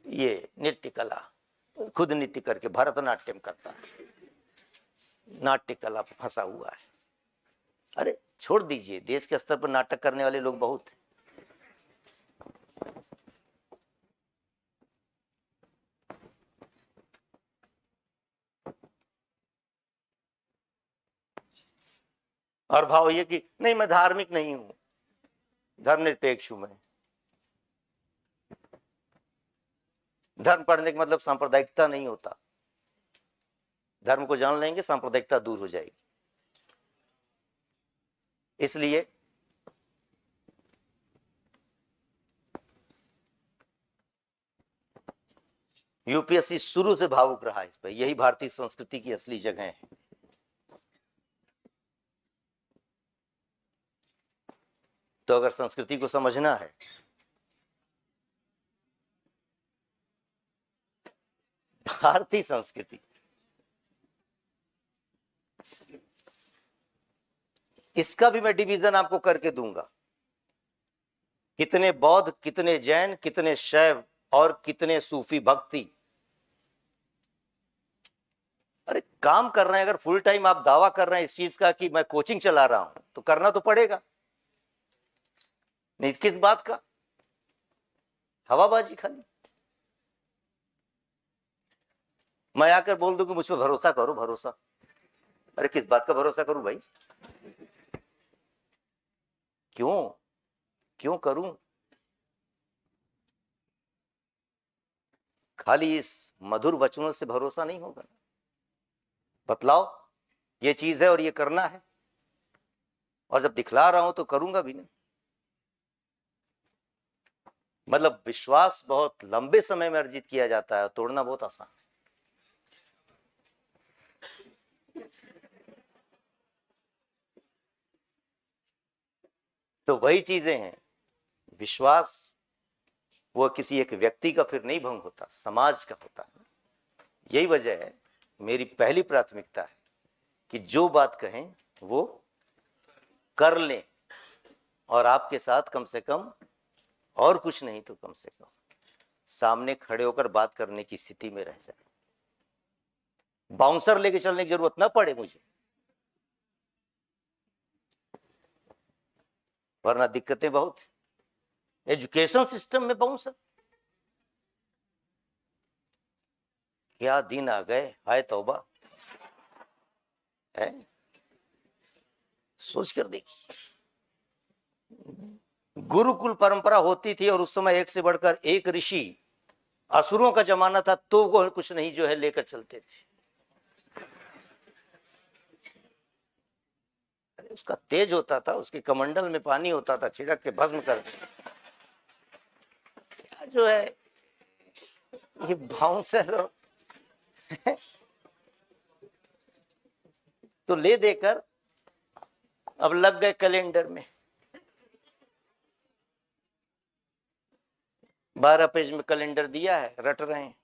ये नृत्य कला, खुद नृत्य करके भरतनाट्यम करता है, नाट्य कला फंसा हुआ है। अरे छोड़ दीजिए, देश के स्तर पर नाटक करने वाले लोग बहुत हैं। और भाव ये कि नहीं मैं धार्मिक नहीं हूं, धर्मनिरपेक्ष हूं मैं। धर्म पढ़ने का मतलब सांप्रदायिकता नहीं होता। धर्म को जान लेंगे, सांप्रदायिकता दूर हो जाएगी। इसलिए यूपीएससी शुरू से भावुक रहा है इस पर। यही भारतीय संस्कृति की असली जगह है। तो अगर संस्कृति को समझना है, भारतीय संस्कृति, इसका भी मैं डिवीजन आपको करके दूंगा। कितने बौद्ध, कितने जैन, कितने शैव और कितने सूफी भक्ति। अरे काम कर रहे हैं, अगर फुल टाइम आप दावा कर रहे हैं इस चीज का कि मैं कोचिंग चला रहा हूं, तो करना तो पड़ेगा, नहीं किस बात का हवाबाजी खाली। मैं आकर बोल दूं कि मुझ पर भरोसा करो, भरोसा, अरे किस बात का भरोसा करूं भाई, क्यों क्यों करूं? खाली इस मधुर वचनों से भरोसा नहीं होगा। बतलाओ ये चीज है और ये करना है, और जब दिखला रहा हूं तो करूंगा भी नहीं। मतलब विश्वास बहुत लंबे समय में अर्जित किया जाता है, तोड़ना बहुत आसान है। तो वही चीजें हैं, विश्वास वो किसी एक व्यक्ति का फिर नहीं भंग होता, समाज का होता है। यही वजह है मेरी पहली प्राथमिकता है कि जो बात कहें वो कर लें, और आपके साथ कम से कम, और कुछ नहीं तो कम से कम सामने खड़े होकर बात करने की स्थिति में रह जाए। बाउंसर लेके चलने की जरूरत ना पड़े मुझे, वरना दिक्कतें बहुत। एजुकेशन सिस्टम में बाउंसर, क्या दिन आ गए, हाय तौबा है। सोच कर देखिए, गुरुकुल परंपरा होती थी और उस समय एक से बढ़कर एक ऋषि, असुरों का जमाना था तो वो कुछ नहीं जो है लेकर चलते थे। उसका तेज होता था, उसके कमंडल में पानी होता था, छिड़क के भस्म कर जो है ये बाउंसर तो ले देकर अब लग गए कैलेंडर में, 12 पेज में कैलेंडर दिया है, रट रहे हैं।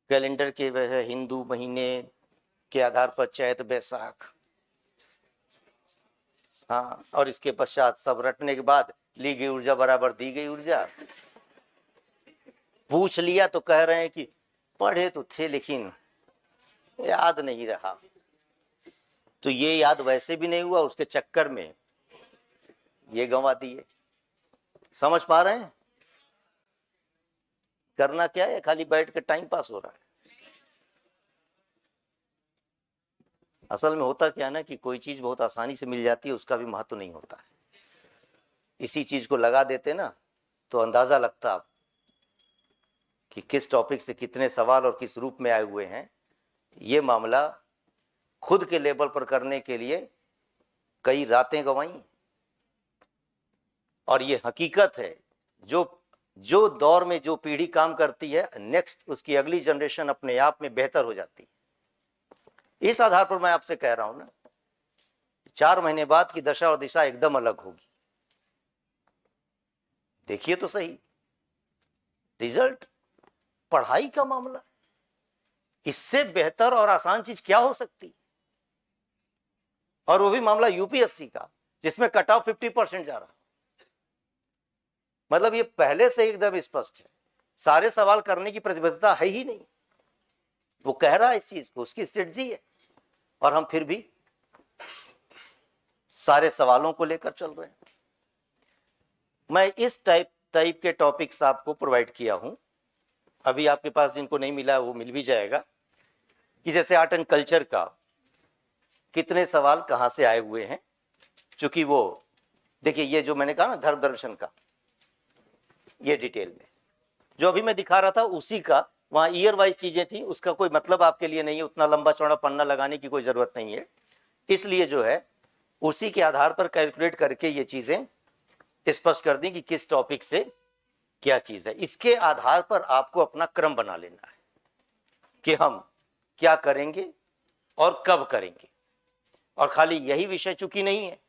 कैलेंडर के वह हिंदू महीने के आधार पर चैत बैसाख, हाँ, और इसके पश्चात सब रटने के बाद ली गई ऊर्जा बराबर दी गई ऊर्जा। पूछ लिया तो कह रहे हैं कि पढ़े तो थे लेकिन याद नहीं रहा। तो ये याद वैसे भी नहीं हुआ, उसके चक्कर में ये गंवा दिए। समझ पा रहे हैं? करना क्या है, खाली बैठ के टाइम पास हो रहा है। असल में होता क्या है ना कि कोई चीज बहुत आसानी से मिल जाती है, उसका भी महत्व नहीं होता है। इसी चीज को लगा देते ना तो अंदाजा लगता आप कि किस टॉपिक से कितने सवाल और किस रूप में आए हुए हैं। ये मामला खुद के लेवल पर करने के लिए कई रातें गंवाई, और ये हकीकत है, जो दौर में जो पीढ़ी काम करती है, नेक्स्ट उसकी अगली जनरेशन अपने आप में बेहतर हो जाती है। इस आधार पर मैं आपसे कह रहा हूं ना, 4 महीने बाद की दशा और दिशा एकदम अलग होगी। देखिए तो सही रिजल्ट, पढ़ाई का मामला, इससे बेहतर और आसान चीज क्या हो सकती, और वो भी मामला यूपीएससी का, जिसमें कट ऑफ 50% जा रहा। मतलब ये पहले से एकदम स्पष्ट है, सारे सवाल करने की प्रतिबद्धता है ही नहीं। वो कह रहा है इस चीज को, उसकी स्ट्रेटजी है, और हम फिर भी सारे सवालों को लेकर चल रहे हैं। मैं इस टाइप के टॉपिक्स आपको प्रोवाइड किया हूं, अभी आपके पास जिनको नहीं मिला वो मिल भी जाएगा, कि जैसे आर्ट एंड कल्चर का कितने सवाल कहां से आए हुए हैं। चूंकि वो देखिए, ये जो मैंने कहा ना धर्म दर्शन का, ये डिटेल में जो अभी मैं दिखा रहा था उसी का, वहां ईयर वाइज चीजें थी, उसका कोई मतलब आपके लिए नहीं है, उतना लंबा चौड़ा पन्ना लगाने की कोई जरूरत नहीं है। इसलिए जो है उसी के आधार पर कैलकुलेट करके ये चीजें स्पष्ट कर दी कि किस टॉपिक से क्या चीज है। इसके आधार पर आपको अपना क्रम बना लेना है कि हम क्या करेंगे और कब करेंगे, और खाली यही विषय चूंकि नहीं है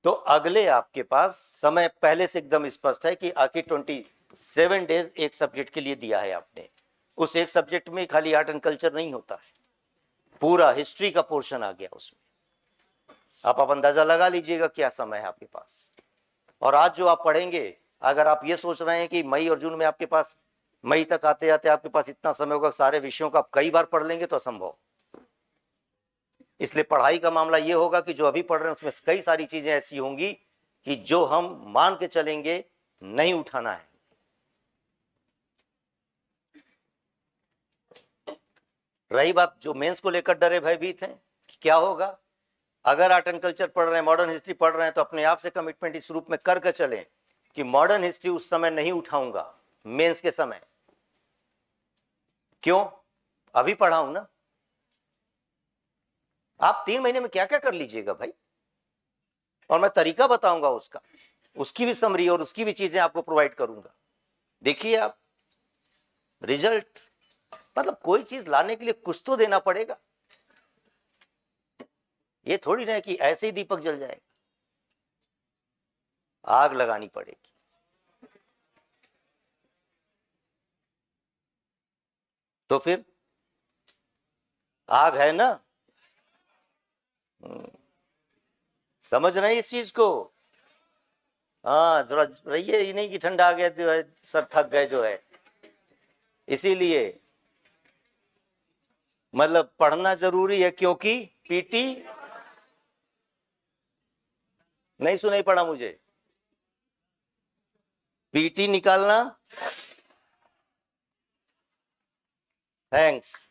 तो अगले आपके पास समय पहले से एकदम स्पष्ट है कि आखिर 27 डेज एक सब्जेक्ट के लिए दिया है आपने। उस एक सब्जेक्ट में खाली आर्ट एंड कल्चर नहीं होता है, पूरा हिस्ट्री का पोर्शन आ गया उसमें। आप अंदाजा लगा लीजिएगा क्या समय है आपके पास। और आज जो आप पढ़ेंगे, अगर आप ये सोच रहे हैं कि मई और जून में आपके पास मई तक आते आते आपके पास इतना समय होगा, सारे विषयों को आप कई बार पढ़ लेंगे तो असंभव। इसलिए पढ़ाई का मामला ये होगा कि जो अभी पढ़ रहे हैं उसमें कई सारी चीजें ऐसी होंगी कि जो हम मान के चलेंगे नहीं उठाना है। रही बात जो मेंस को लेकर डरे भयभीत हैं कि क्या होगा, अगर आर्ट एंड कल्चर पढ़ रहे हैं, मॉडर्न हिस्ट्री पढ़ रहे हैं, तो अपने आप से कमिटमेंट इस रूप में कर चलें कि मॉडर्न हिस्ट्री उस समय नहीं उठाऊंगा मेंस के समय। क्यों? अभी पढ़ा हूं ना। आप 3 महीने में क्या क्या कर लीजिएगा भाई, और मैं तरीका बताऊंगा उसका, उसकी भी समरी और उसकी भी चीजें आपको प्रोवाइड करूंगा। देखिए आप रिजल्ट, मतलब कोई चीज लाने के लिए कुछ तो देना पड़ेगा। ये थोड़ी ना कि ऐसे ही दीपक जल जाएगा, आग लगानी पड़ेगी। तो फिर आग है ना, समझ रहे हैं इस चीज को? हाँ, जरा रहिए ही नहीं कि ठंडा आ गया जो है सब थक गए जो है। इसीलिए मतलब पढ़ना जरूरी है, क्योंकि पीटी नहीं सुनाई पड़ा मुझे, पीटी निकालना। थैंक्स,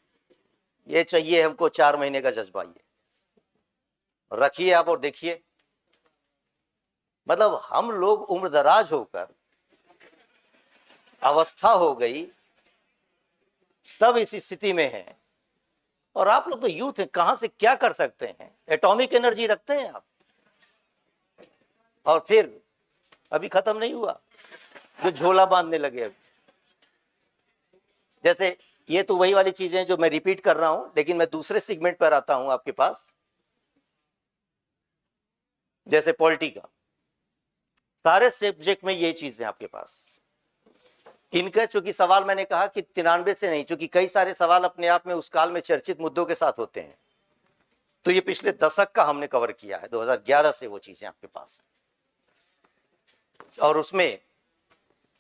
ये चाहिए हमको 4 महीने का जज्बा, ये रखिए आप और देखिए। मतलब हम लोग उम्र दराज होकर अवस्था हो गई तब इस स्थिति में है, और आप लोग तो यूथ हैं, कहां से क्या कर सकते हैं, एटॉमिक एनर्जी रखते हैं आप। और फिर अभी खत्म नहीं हुआ जो झोला बांधने लगे अभी। जैसे ये तो वही वाली चीजें जो मैं रिपीट कर रहा हूं, लेकिन मैं दूसरे सेगमेंट पर आता हूं आपके पास। जैसे पॉलिटी का, सारे सब्जेक्ट में ये चीजें आपके पास। इनका चूंकि सवाल मैंने कहा कि 93 से नहीं, चूंकि कई सारे सवाल अपने आप में उस काल में चर्चित मुद्दों के साथ होते हैं, तो ये पिछले दशक का हमने कवर किया है, 2011 से वो चीजें आपके पास है। और उसमें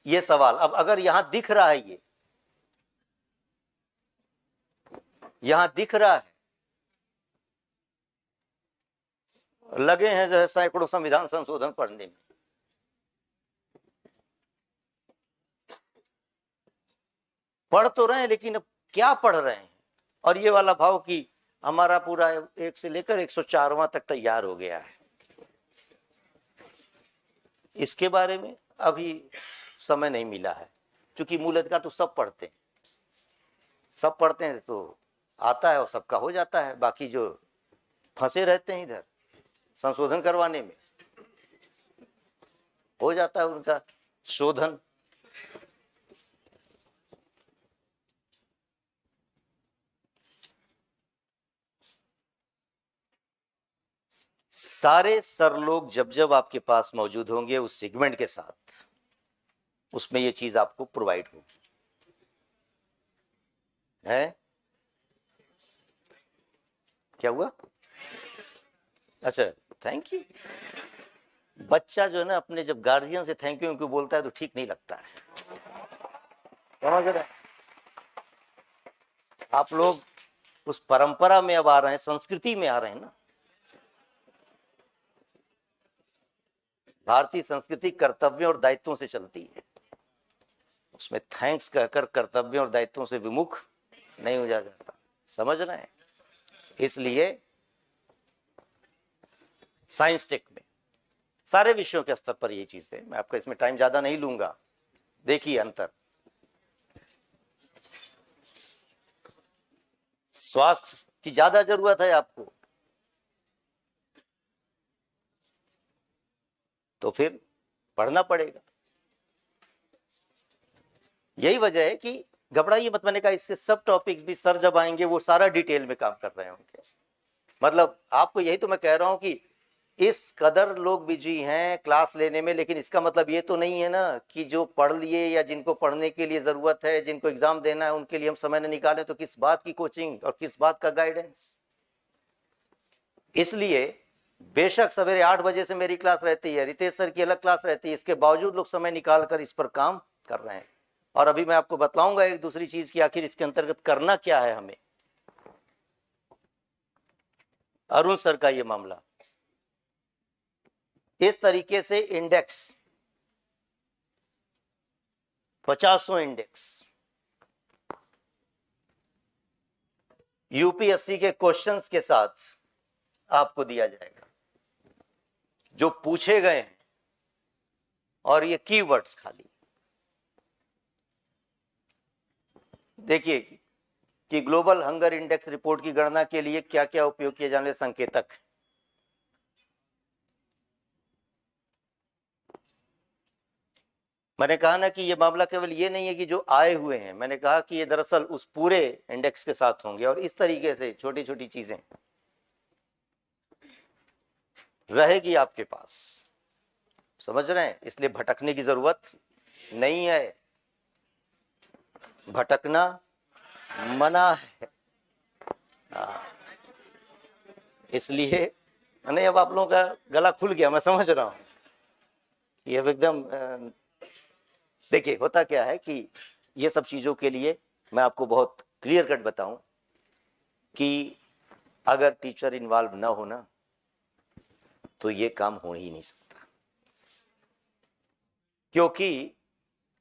ये सवाल, अब अगर यहां दिख रहा है, ये यहां दिख रहा है, लगे हैं जो है सैकड़ों संविधान संशोधन पढ़ने में। पढ़ तो रहे हैं, लेकिन अब क्या पढ़ रहे हैं? और ये वाला भाव कि हमारा पूरा 1 से लेकर 104वां तक तैयार हो गया है, इसके बारे में अभी समय नहीं मिला है। क्योंकि मूलत का तो सब पढ़ते हैं, सब पढ़ते हैं तो आता है और सबका हो जाता है। बाकी जो फंसे रहते हैं इधर संशोधन करवाने में, हो जाता है उनका शोधन। सारे सर लोग जब जब आपके पास मौजूद होंगे उस सेगमेंट के साथ, उसमें ये चीज आपको प्रोवाइड होगी है। क्या हुआ? अच्छा, थैंक यू। बच्चा जो है ना, अपने जब गार्जियन से थैंक यू क्यों बोलता है तो ठीक नहीं लगता है, समझ रहे हैं? आप लोग उस परंपरा में अब आ रहे हैं, संस्कृति में आ रहे हैं ना। भारतीय संस्कृति कर्तव्यों और दायित्वों से चलती है, उसमें थैंक्स कहकर कर्तव्यों और दायित्वों से विमुख नहीं हो जाता, समझ रहे हैं? इसलिए साइंस टेक में सारे विषयों के स्तर पर ये चीज है। मैं आपका इसमें टाइम ज्यादा नहीं लूंगा। देखिए अंतर, स्वास्थ्य की ज्यादा जरूरत है आपको, तो फिर पढ़ना पड़ेगा। यही वजह है कि घबराइए मत। मैंने कहा इसके सब टॉपिक्स भी सर जब आएंगे वो सारा डिटेल में काम कर रहे होंगे। मतलब आपको यही तो मैं कह रहा हूं कि इस कदर लोग बिजी हैं क्लास लेने में, लेकिन इसका मतलब ये तो नहीं है ना कि जो पढ़ लिए या जिनको पढ़ने के लिए जरूरत है, जिनको एग्जाम देना है, उनके लिए हम समय न निकालें। तो किस बात की कोचिंग और किस बात का गाइडेंस? इसलिए बेशक सवेरे 8 बजे से मेरी क्लास रहती है, रितेश सर की अलग क्लास रहती है, इसके बावजूद लोग समय निकाल कर इस पर काम कर रहे हैं। और अभी मैं आपको बतलाऊंगा एक दूसरी चीज की आखिर इसके अंतर्गत करना क्या है हमें। अरुण सर का ये मामला इस तरीके से इंडेक्स 50 इंडेक्स यूपीएससी के क्वेश्चंस के साथ आपको दिया जाएगा जो पूछे गए हैं, और ये कीवर्ड्स खाली देखिए कि ग्लोबल हंगर इंडेक्स रिपोर्ट की गणना के लिए क्या क्या उपयोग किए जाने वाले संकेतक। मैंने कहा ना कि ये मामला केवल ये नहीं है कि जो आए हुए हैं, मैंने कहा कि ये दरअसल उस पूरे इंडेक्स के साथ होंगे, और इस तरीके से छोटी छोटी चीजें रहेगी आपके पास, समझ रहे हैं। इसलिए भटकने की जरूरत नहीं है, भटकना मना है। इसलिए नहीं, अब आप लोगों का गला खुल गया, मैं समझ रहा हूं। ये एकदम देखिए होता क्या है कि ये सब चीजों के लिए मैं आपको बहुत क्लियर कट बताऊं कि अगर टीचर इन्वॉल्व ना हो ना तो ये काम हो ही नहीं सकता। क्योंकि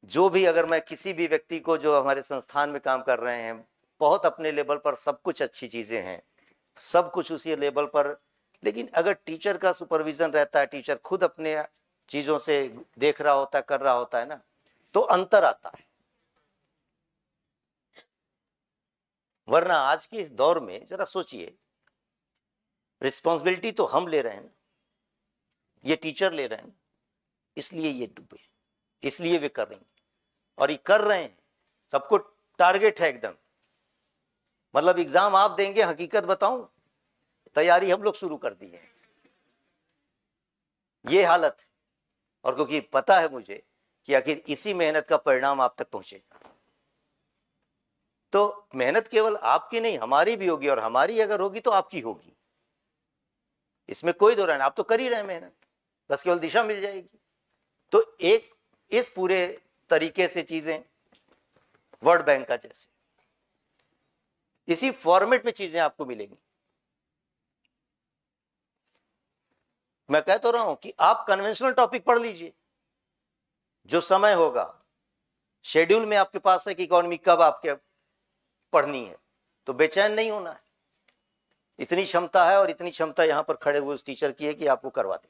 जो भी, अगर मैं किसी भी व्यक्ति को जो हमारे संस्थान में काम कर रहे हैं, बहुत अपने लेवल पर सब कुछ अच्छी चीजें हैं, सब कुछ उसी लेवल पर, लेकिन अगर टीचर का सुपरविजन रहता है, टीचर खुद अपने चीजों से देख रहा होता है, कर रहा होता है ना, तो अंतर आता है। वरना आज के इस दौर में जरा सोचिए, रिस्पॉन्सिबिलिटी तो हम ले रहे हैं, ये टीचर ले रहे हैं, इसलिए ये डूबे, इसलिए वे कर रहे हैं, और ये कर रहे हैं, सबको टारगेट है एकदम। मतलब एग्जाम आप देंगे, हकीकत बताऊं, तैयारी हम लोग शुरू कर दी है, ये हालत। और क्योंकि पता है मुझे कि आखिर इसी मेहनत का परिणाम आप तक पहुंचेगा, तो मेहनत केवल आपकी नहीं हमारी भी होगी, और हमारी अगर होगी तो आपकी होगी, इसमें कोई दो राय नहीं। आप तो कर ही रहे हैं मेहनत, बस केवल दिशा मिल जाएगी। तो एक इस पूरे तरीके से चीजें वर्ल्ड बैंक का जैसे इसी फॉर्मेट में चीजें आपको मिलेंगी। मैं कह तो रहा हूं कि आप कन्वेंशनल टॉपिक पढ़ लीजिए, जो समय होगा शेड्यूल में आपके पास है कि इकोनॉमी कब आपके पढ़नी है, तो बेचैन नहीं होना है। इतनी क्षमता है, और इतनी क्षमता यहां पर खड़े हुए उस टीचर की है कि आपको करवा दे।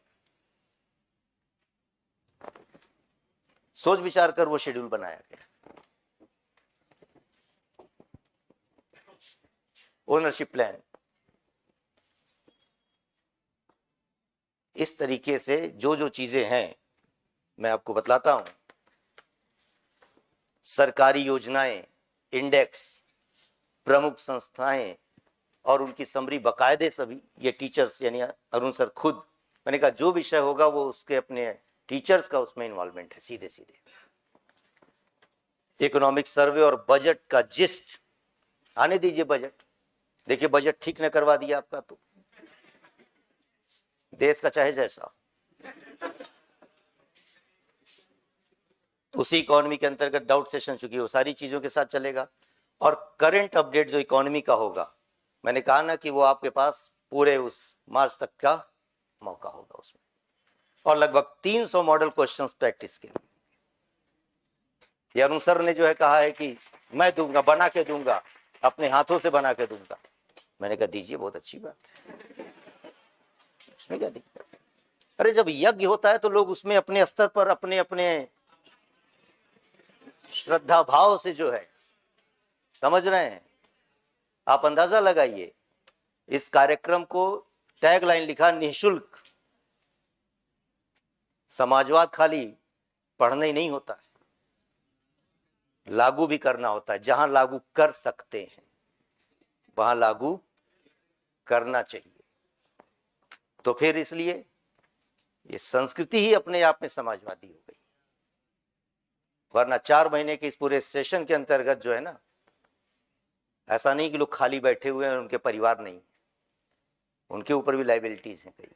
सोच विचार कर वो शेड्यूल बनाया गया। ओनरशिप प्लान इस तरीके से जो जो चीजें हैं मैं आपको बतलाता हूं। सरकारी योजनाएं, इंडेक्स, प्रमुख संस्थाएं और उनकी समरी बकायदे सभी ये टीचर्स यानी अरुण सर खुद, मैंने कहा जो विषय होगा वो उसके अपने टीचर्स का उसमें इन्वॉल्वमेंट है सीधे सीधे। इकोनॉमिक सर्वे और बजट का जिस्ट, आने दीजिए बजट, देखिए बजट ठीक न करवा दिया आपका तो देश का चाहे जैसा, उसी इकोनॉमी के अंतर्गत डाउट सेशन चुकी वो सारी चीजों के साथ चलेगा। और करंट अपडेट जो इकोनॉमी का होगा, मैंने कहा ना कि वो आपके पास पूरे उस मार्च तक का मौका होगा उसमें, और लगभग 300 मॉडल क्वेश्चंस प्रैक्टिस के लिए। अरुण सर ने जो है कहा है कि मैं दूंगा, बना के दूंगा, अपने हाथों से बना के दूंगा। मैंने कहा दीजिए, बहुत अच्छी बात है, उसमें क्या दिक्कत है। अरे जब यज्ञ होता है तो लोग उसमें अपने स्तर पर अपने अपने श्रद्धा भाव से जो है, समझ रहे हैं। आप अंदाजा लगाइए, इस कार्यक्रम को टैगलाइन लिखा निःशुल्क। समाजवाद खाली पढ़ना ही नहीं होता है, लागू भी करना होता है। जहां लागू कर सकते हैं वहां लागू करना चाहिए। तो फिर इसलिए ये संस्कृति ही अपने आप में समाजवादी हो गई। वरना 4 महीने के इस पूरे सेशन के अंतर्गत जो है ना, ऐसा नहीं कि लोग खाली बैठे हुए हैं, उनके परिवार नहीं, उनके ऊपर भी लाइबिलिटीज हैं कई।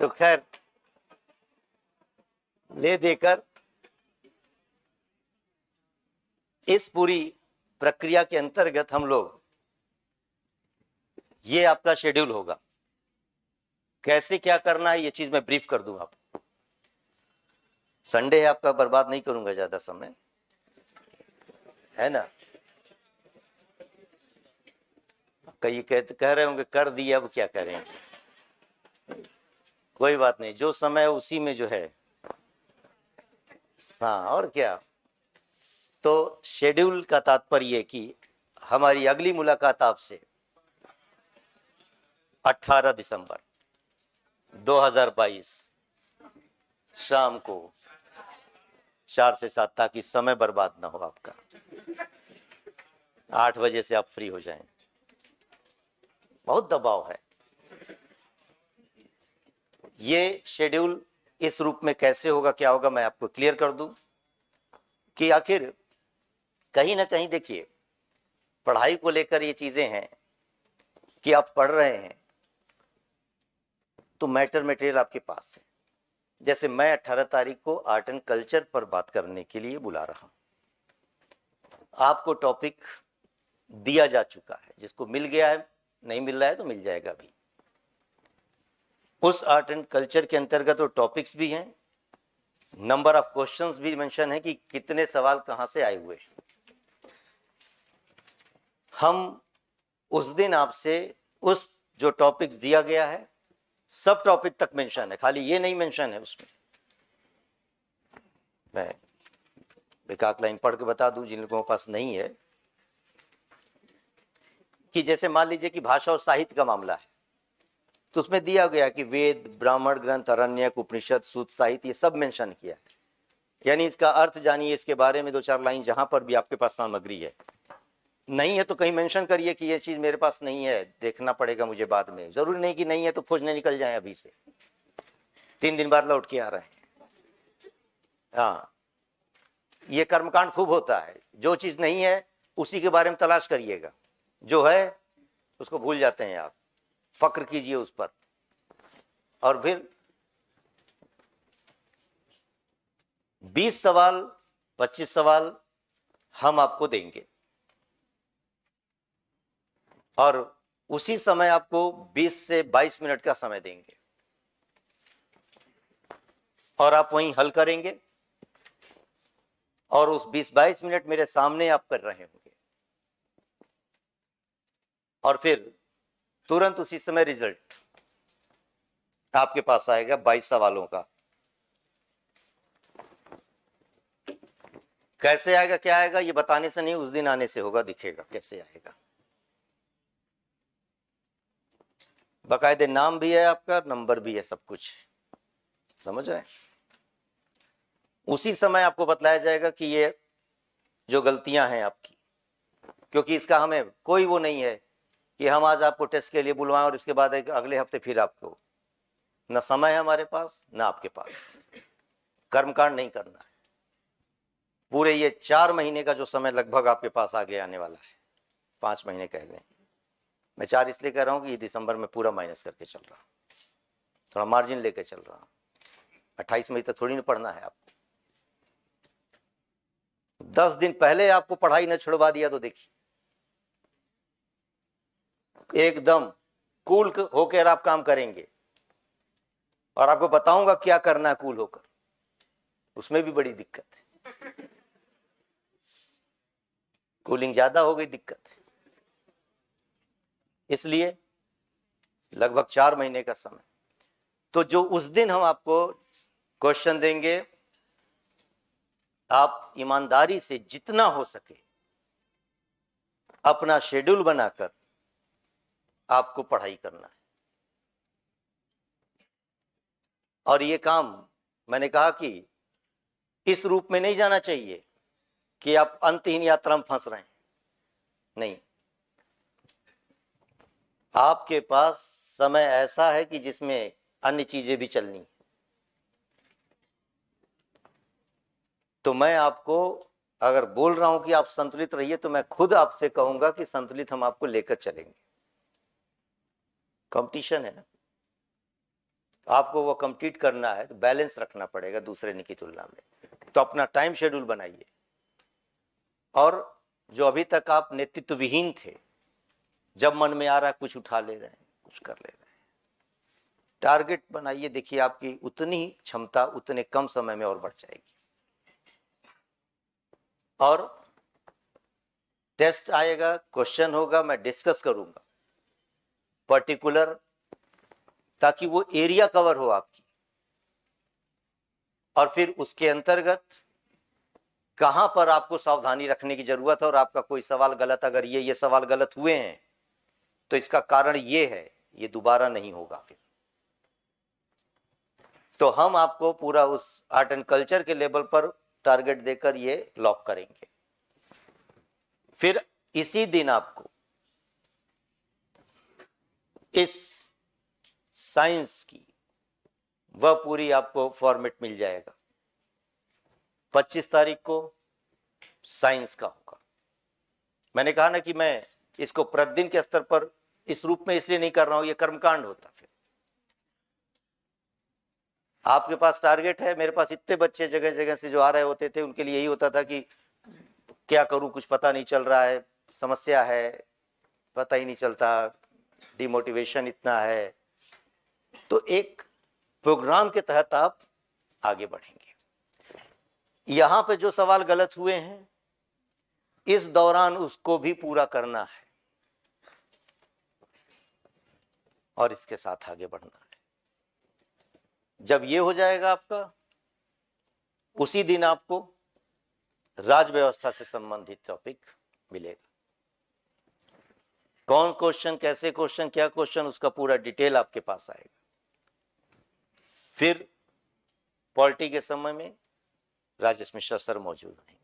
तो खैर ले देकर इस पूरी प्रक्रिया के अंतर्गत हम लोग, ये आपका शेड्यूल होगा, कैसे क्या करना है ये चीज मैं ब्रीफ कर दूं आपको। संडे है आपका, बर्बाद नहीं करूंगा ज्यादा समय, है ना। कई कह रहे होंगे कर दिया, अब क्या करें, कोई बात नहीं, जो समय है उसी में जो है, हाँ और क्या। तो शेड्यूल का तात्पर्य कि हमारी अगली मुलाकात आपसे 18 दिसंबर 2022 शाम को 4 से 7, ताकि समय बर्बाद ना हो आपका। 8 बजे से आप फ्री हो जाएं। बहुत दबाव है। ये शेड्यूल इस रूप में कैसे होगा, क्या होगा, मैं आपको क्लियर कर दूं कि आखिर कहीं ना कहीं देखिए, पढ़ाई को लेकर ये चीजें हैं कि आप पढ़ रहे हैं तो मटेरियल आपके पास है। जैसे मैं 18 तारीख को आर्ट एंड कल्चर पर बात करने के लिए बुला रहा हूं, आपको टॉपिक दिया जा चुका है, जिसको मिल गया है, नहीं मिल रहा है तो मिल जाएगा अभी। उस आर्ट एंड कल्चर के अंतर्गत वो टॉपिक्स भी हैं, नंबर ऑफ क्वेश्चंस भी मेंशन है कि कितने सवाल कहां से आए हुए। हम उस दिन आपसे उस जो टॉपिक्स दिया गया है सब टॉपिक तक मेंशन है, खाली ये नहीं मेंशन है उसमें। मैं एक आध लाइन पढ़ के बता दूं जिन लोगों के पास नहीं है, कि जैसे मान लीजिए कि भाषा और साहित्य का मामला है, तो उसमें दिया गया कि वेद, ब्राह्मण ग्रंथ, अरण्यक, उपनिषद, सूत साहित्य, ये सब मेंशन किया है। यानी इसका अर्थ जानिए, इसके बारे में 2-4 लाइन जहां पर भी आपके पास सामग्री है। नहीं है तो कहीं मेंशन करिए कि ये चीज मेरे पास नहीं है, देखना पड़ेगा मुझे बाद में। जरूरी नहीं कि नहीं है तो खोजने निकल जाए अभी से, 3 दिन बाद लौट के आ रहे हैं। हाँ, ये कर्मकांड खूब होता है, जो चीज नहीं है उसी के बारे में तलाश करिएगा, जो है उसको भूल जाते हैं आप, फक्र कीजिए उस पर। और फिर 20 सवाल 25 सवाल हम आपको देंगे, और उसी समय आपको 20 से 22 मिनट का समय देंगे, और आप वहीं हल करेंगे, और उस 20-22 मिनट मेरे सामने आप कर रहे होंगे, और फिर तुरंत उसी समय रिजल्ट आपके पास आएगा 22 सवालों का। कैसे आएगा, क्या आएगा, ये बताने से नहीं, उस दिन आने से होगा, दिखेगा कैसे आएगा। बाकायदे नाम भी है आपका, नंबर भी है, सब कुछ समझ रहे हैं। उसी समय आपको बतलाया जाएगा कि ये जो गलतियां हैं आपकी, क्योंकि इसका हमें कोई वो नहीं है कि हम आज आपको टेस्ट के लिए बुलवाएं और इसके बाद अगले हफ्ते फिर आपको, न समय है हमारे पास न आपके पास, कर्मकांड नहीं करना है। पूरे ये 4 महीने का जो समय लगभग आपके पास आगे आने वाला है, 5 महीने कह लें, मैं 4 इसलिए कह रहा हूं कि ये दिसंबर में पूरा माइनस करके चल रहा हूं, थोड़ा मार्जिन लेके चल रहा हूं। 28 मई तक थोड़ी ना पढ़ना है आपको। 10 दिन पहले आपको पढ़ाई न छुड़वा दिया तो देखिए, एकदम कूल होकर आप काम करेंगे, और आपको बताऊंगा क्या करना है कूल होकर, उसमें भी बड़ी दिक्कत है। कूलिंग ज्यादा हो गई, दिक्कत है। इसलिए लगभग 4 महीने का समय, तो जो उस दिन हम आपको क्वेश्चन देंगे, आप ईमानदारी से जितना हो सके अपना शेड्यूल बनाकर आपको पढ़ाई करना है। और ये काम मैंने कहा कि इस रूप में नहीं जाना चाहिए कि आप अंतहीन यात्रा में फंस रहे हैं, नहीं। आपके पास समय ऐसा है कि जिसमें अन्य चीजें भी चलनी, तो मैं आपको अगर बोल रहा हूं कि आप संतुलित रहिए, तो मैं खुद आपसे कहूंगा कि संतुलित हम आपको लेकर चलेंगे। कंपटीशन है ना, तो आपको वो कंप्लीट करना है तो बैलेंस रखना पड़ेगा दूसरे की तुलना में। तो अपना टाइम शेड्यूल बनाइए। और जो अभी तक आप नेतृत्व विहीन थे, जब मन में आ रहा है कुछ उठा ले रहे हैं, कुछ कर ले रहे हैं, टारगेट बनाइए। देखिए आपकी उतनी ही क्षमता उतने कम समय में और बढ़ जाएगी। और टेस्ट आएगा, क्वेश्चन होगा, मैं डिस्कस करूंगा पर्टिकुलर, ताकि वो एरिया कवर हो आपकी। और फिर उसके अंतर्गत कहां पर आपको सावधानी रखने की जरूरत है, और आपका कोई सवाल गलत, अगर ये सवाल गलत हुए हैं तो इसका कारण ये है, ये दोबारा नहीं होगा फिर। तो हम आपको पूरा उस आर्ट एंड कल्चर के लेवल पर टारगेट देकर ये लॉक करेंगे। फिर इसी दिन आपको इस साइंस की वह पूरी आपको फॉर्मेट मिल जाएगा। 25 तारीख को साइंस का होगा। मैंने कहा ना कि मैं इसको प्रतिदिन के स्तर पर इस रूप में इसलिए नहीं कर रहा हूं, ये कर्मकांड होता। फिर आपके पास टारगेट है, मेरे पास इतने बच्चे जगह जगह से जो आ रहे होते थे, उनके लिए यही होता था कि क्या करूं, कुछ पता नहीं चल रहा है, समस्या है, पता ही नहीं चलता, डिमोटिवेशन इतना है। तो एक प्रोग्राम के तहत आप आगे बढ़ेंगे। यहां पे जो सवाल गलत हुए हैं, इस दौरान उसको भी पूरा करना है और इसके साथ आगे बढ़ना है। जब ये हो जाएगा आपका, उसी दिन आपको राज व्यवस्था से संबंधित टॉपिक मिलेगा। कौन क्वेश्चन, कैसे क्वेश्चन, क्या क्वेश्चन, उसका पूरा डिटेल आपके पास आएगा। फिर पॉलिटी के समय में राजेश मिश्रा सर मौजूद रहेंगे।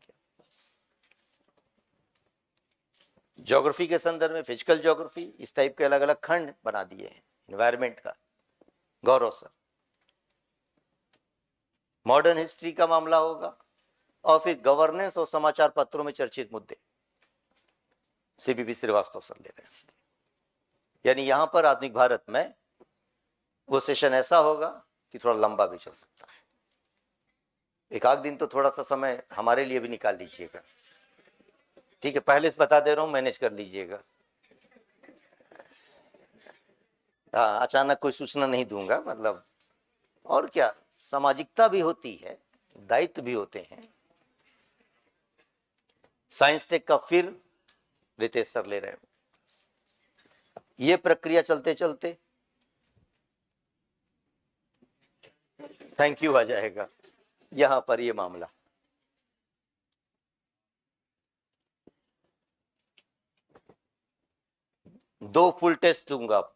ज्योग्राफी के संदर्भ में फिजिकल ज्योग्राफी, इस टाइप के अलग अलग खंड बना दिए हैं। एनवायरमेंट का गौरव सर, मॉडर्न हिस्ट्री का मामला होगा, और फिर गवर्नेंस और समाचार पत्रों में चर्चित मुद्दे सीबीपी श्रीवास्तव सर ले रहे हैं। यानी यहां पर आधुनिक भारत में वो सेशन ऐसा होगा कि थोड़ा लंबा भी चल सकता है। एक आध दिन तो थोड़ा सा समय हमारे लिए भी निकाल लीजिएगा, ठीक है? पहले से बता दे रहा हूं, मैनेज कर लीजिएगा। हाँ, अचानक कोई सूचना नहीं दूंगा, मतलब और क्या, सामाजिकता भी होती है, दायित्व भी होते हैं। साइंस टेक का फिर रितेश सर ले रहे हैं। ये प्रक्रिया चलते चलते थैंक यू आ जाएगा। यहां पर ये मामला 2 फुल टेस्ट दूंगा आपको,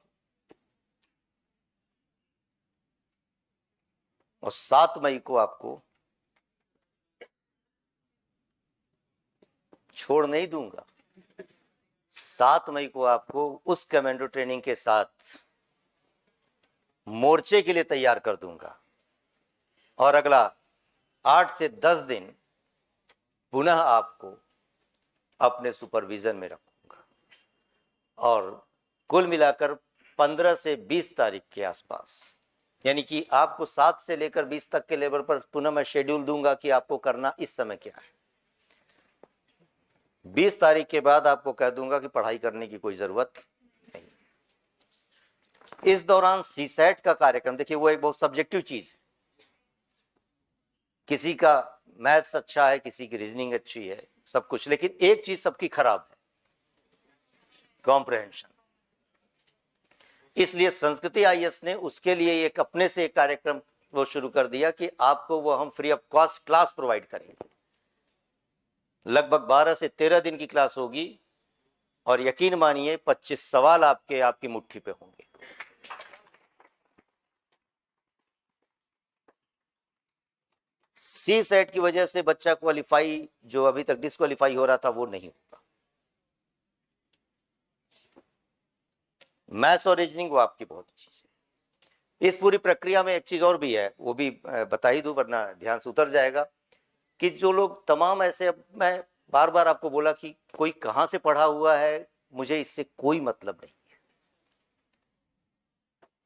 और 7 मई को आपको छोड़ नहीं दूंगा। 7 मई को आपको उस कमांडो ट्रेनिंग के साथ मोर्चे के लिए तैयार कर दूंगा, और अगला 8 से 10 दिन पुनः आपको अपने सुपरविजन में रखूंगा। और कुल मिलाकर 15 से 20 तारीख के आसपास, यानी कि आपको 7 से लेकर 20 तक के लेवल पर पुनः मैं शेड्यूल दूंगा कि आपको करना इस समय क्या है। 20 तारीख के बाद आपको कह दूंगा कि पढ़ाई करने की कोई जरूरत नहीं। इस दौरान सीसैट का कार्यक्रम, देखिए वो एक बहुत सब्जेक्टिव चीज है। किसी का मैथ्स अच्छा है, किसी की रीजनिंग अच्छी है, सब कुछ, लेकिन एक चीज सबकी खराब है, कॉम्प्रहेंशन। इसलिए संस्कृति आईएएस ने उसके लिए एक अपने से एक कार्यक्रम वो शुरू कर दिया कि आपको वो हम free of cost class provide करेंगे। लगभग 12 से 13 दिन की क्लास होगी, और यकीन मानिए 25 सवाल आपकी मुट्ठी पे होंगे। सी सेट की वजह से बच्चा क्वालिफाई, जो अभी तक डिस्क्वालीफाई हो रहा था, वो नहीं होगा। मैथ्स और रीजनिंग वो आपकी बहुत अच्छी है। इस पूरी प्रक्रिया में एक चीज और भी है, वो भी बता ही दूं वरना ध्यान से उतर जाएगा, कि जो लोग तमाम ऐसे, मैं बार बार आपको बोला कि कोई कहां से पढ़ा हुआ है, मुझे इससे कोई मतलब नहीं है।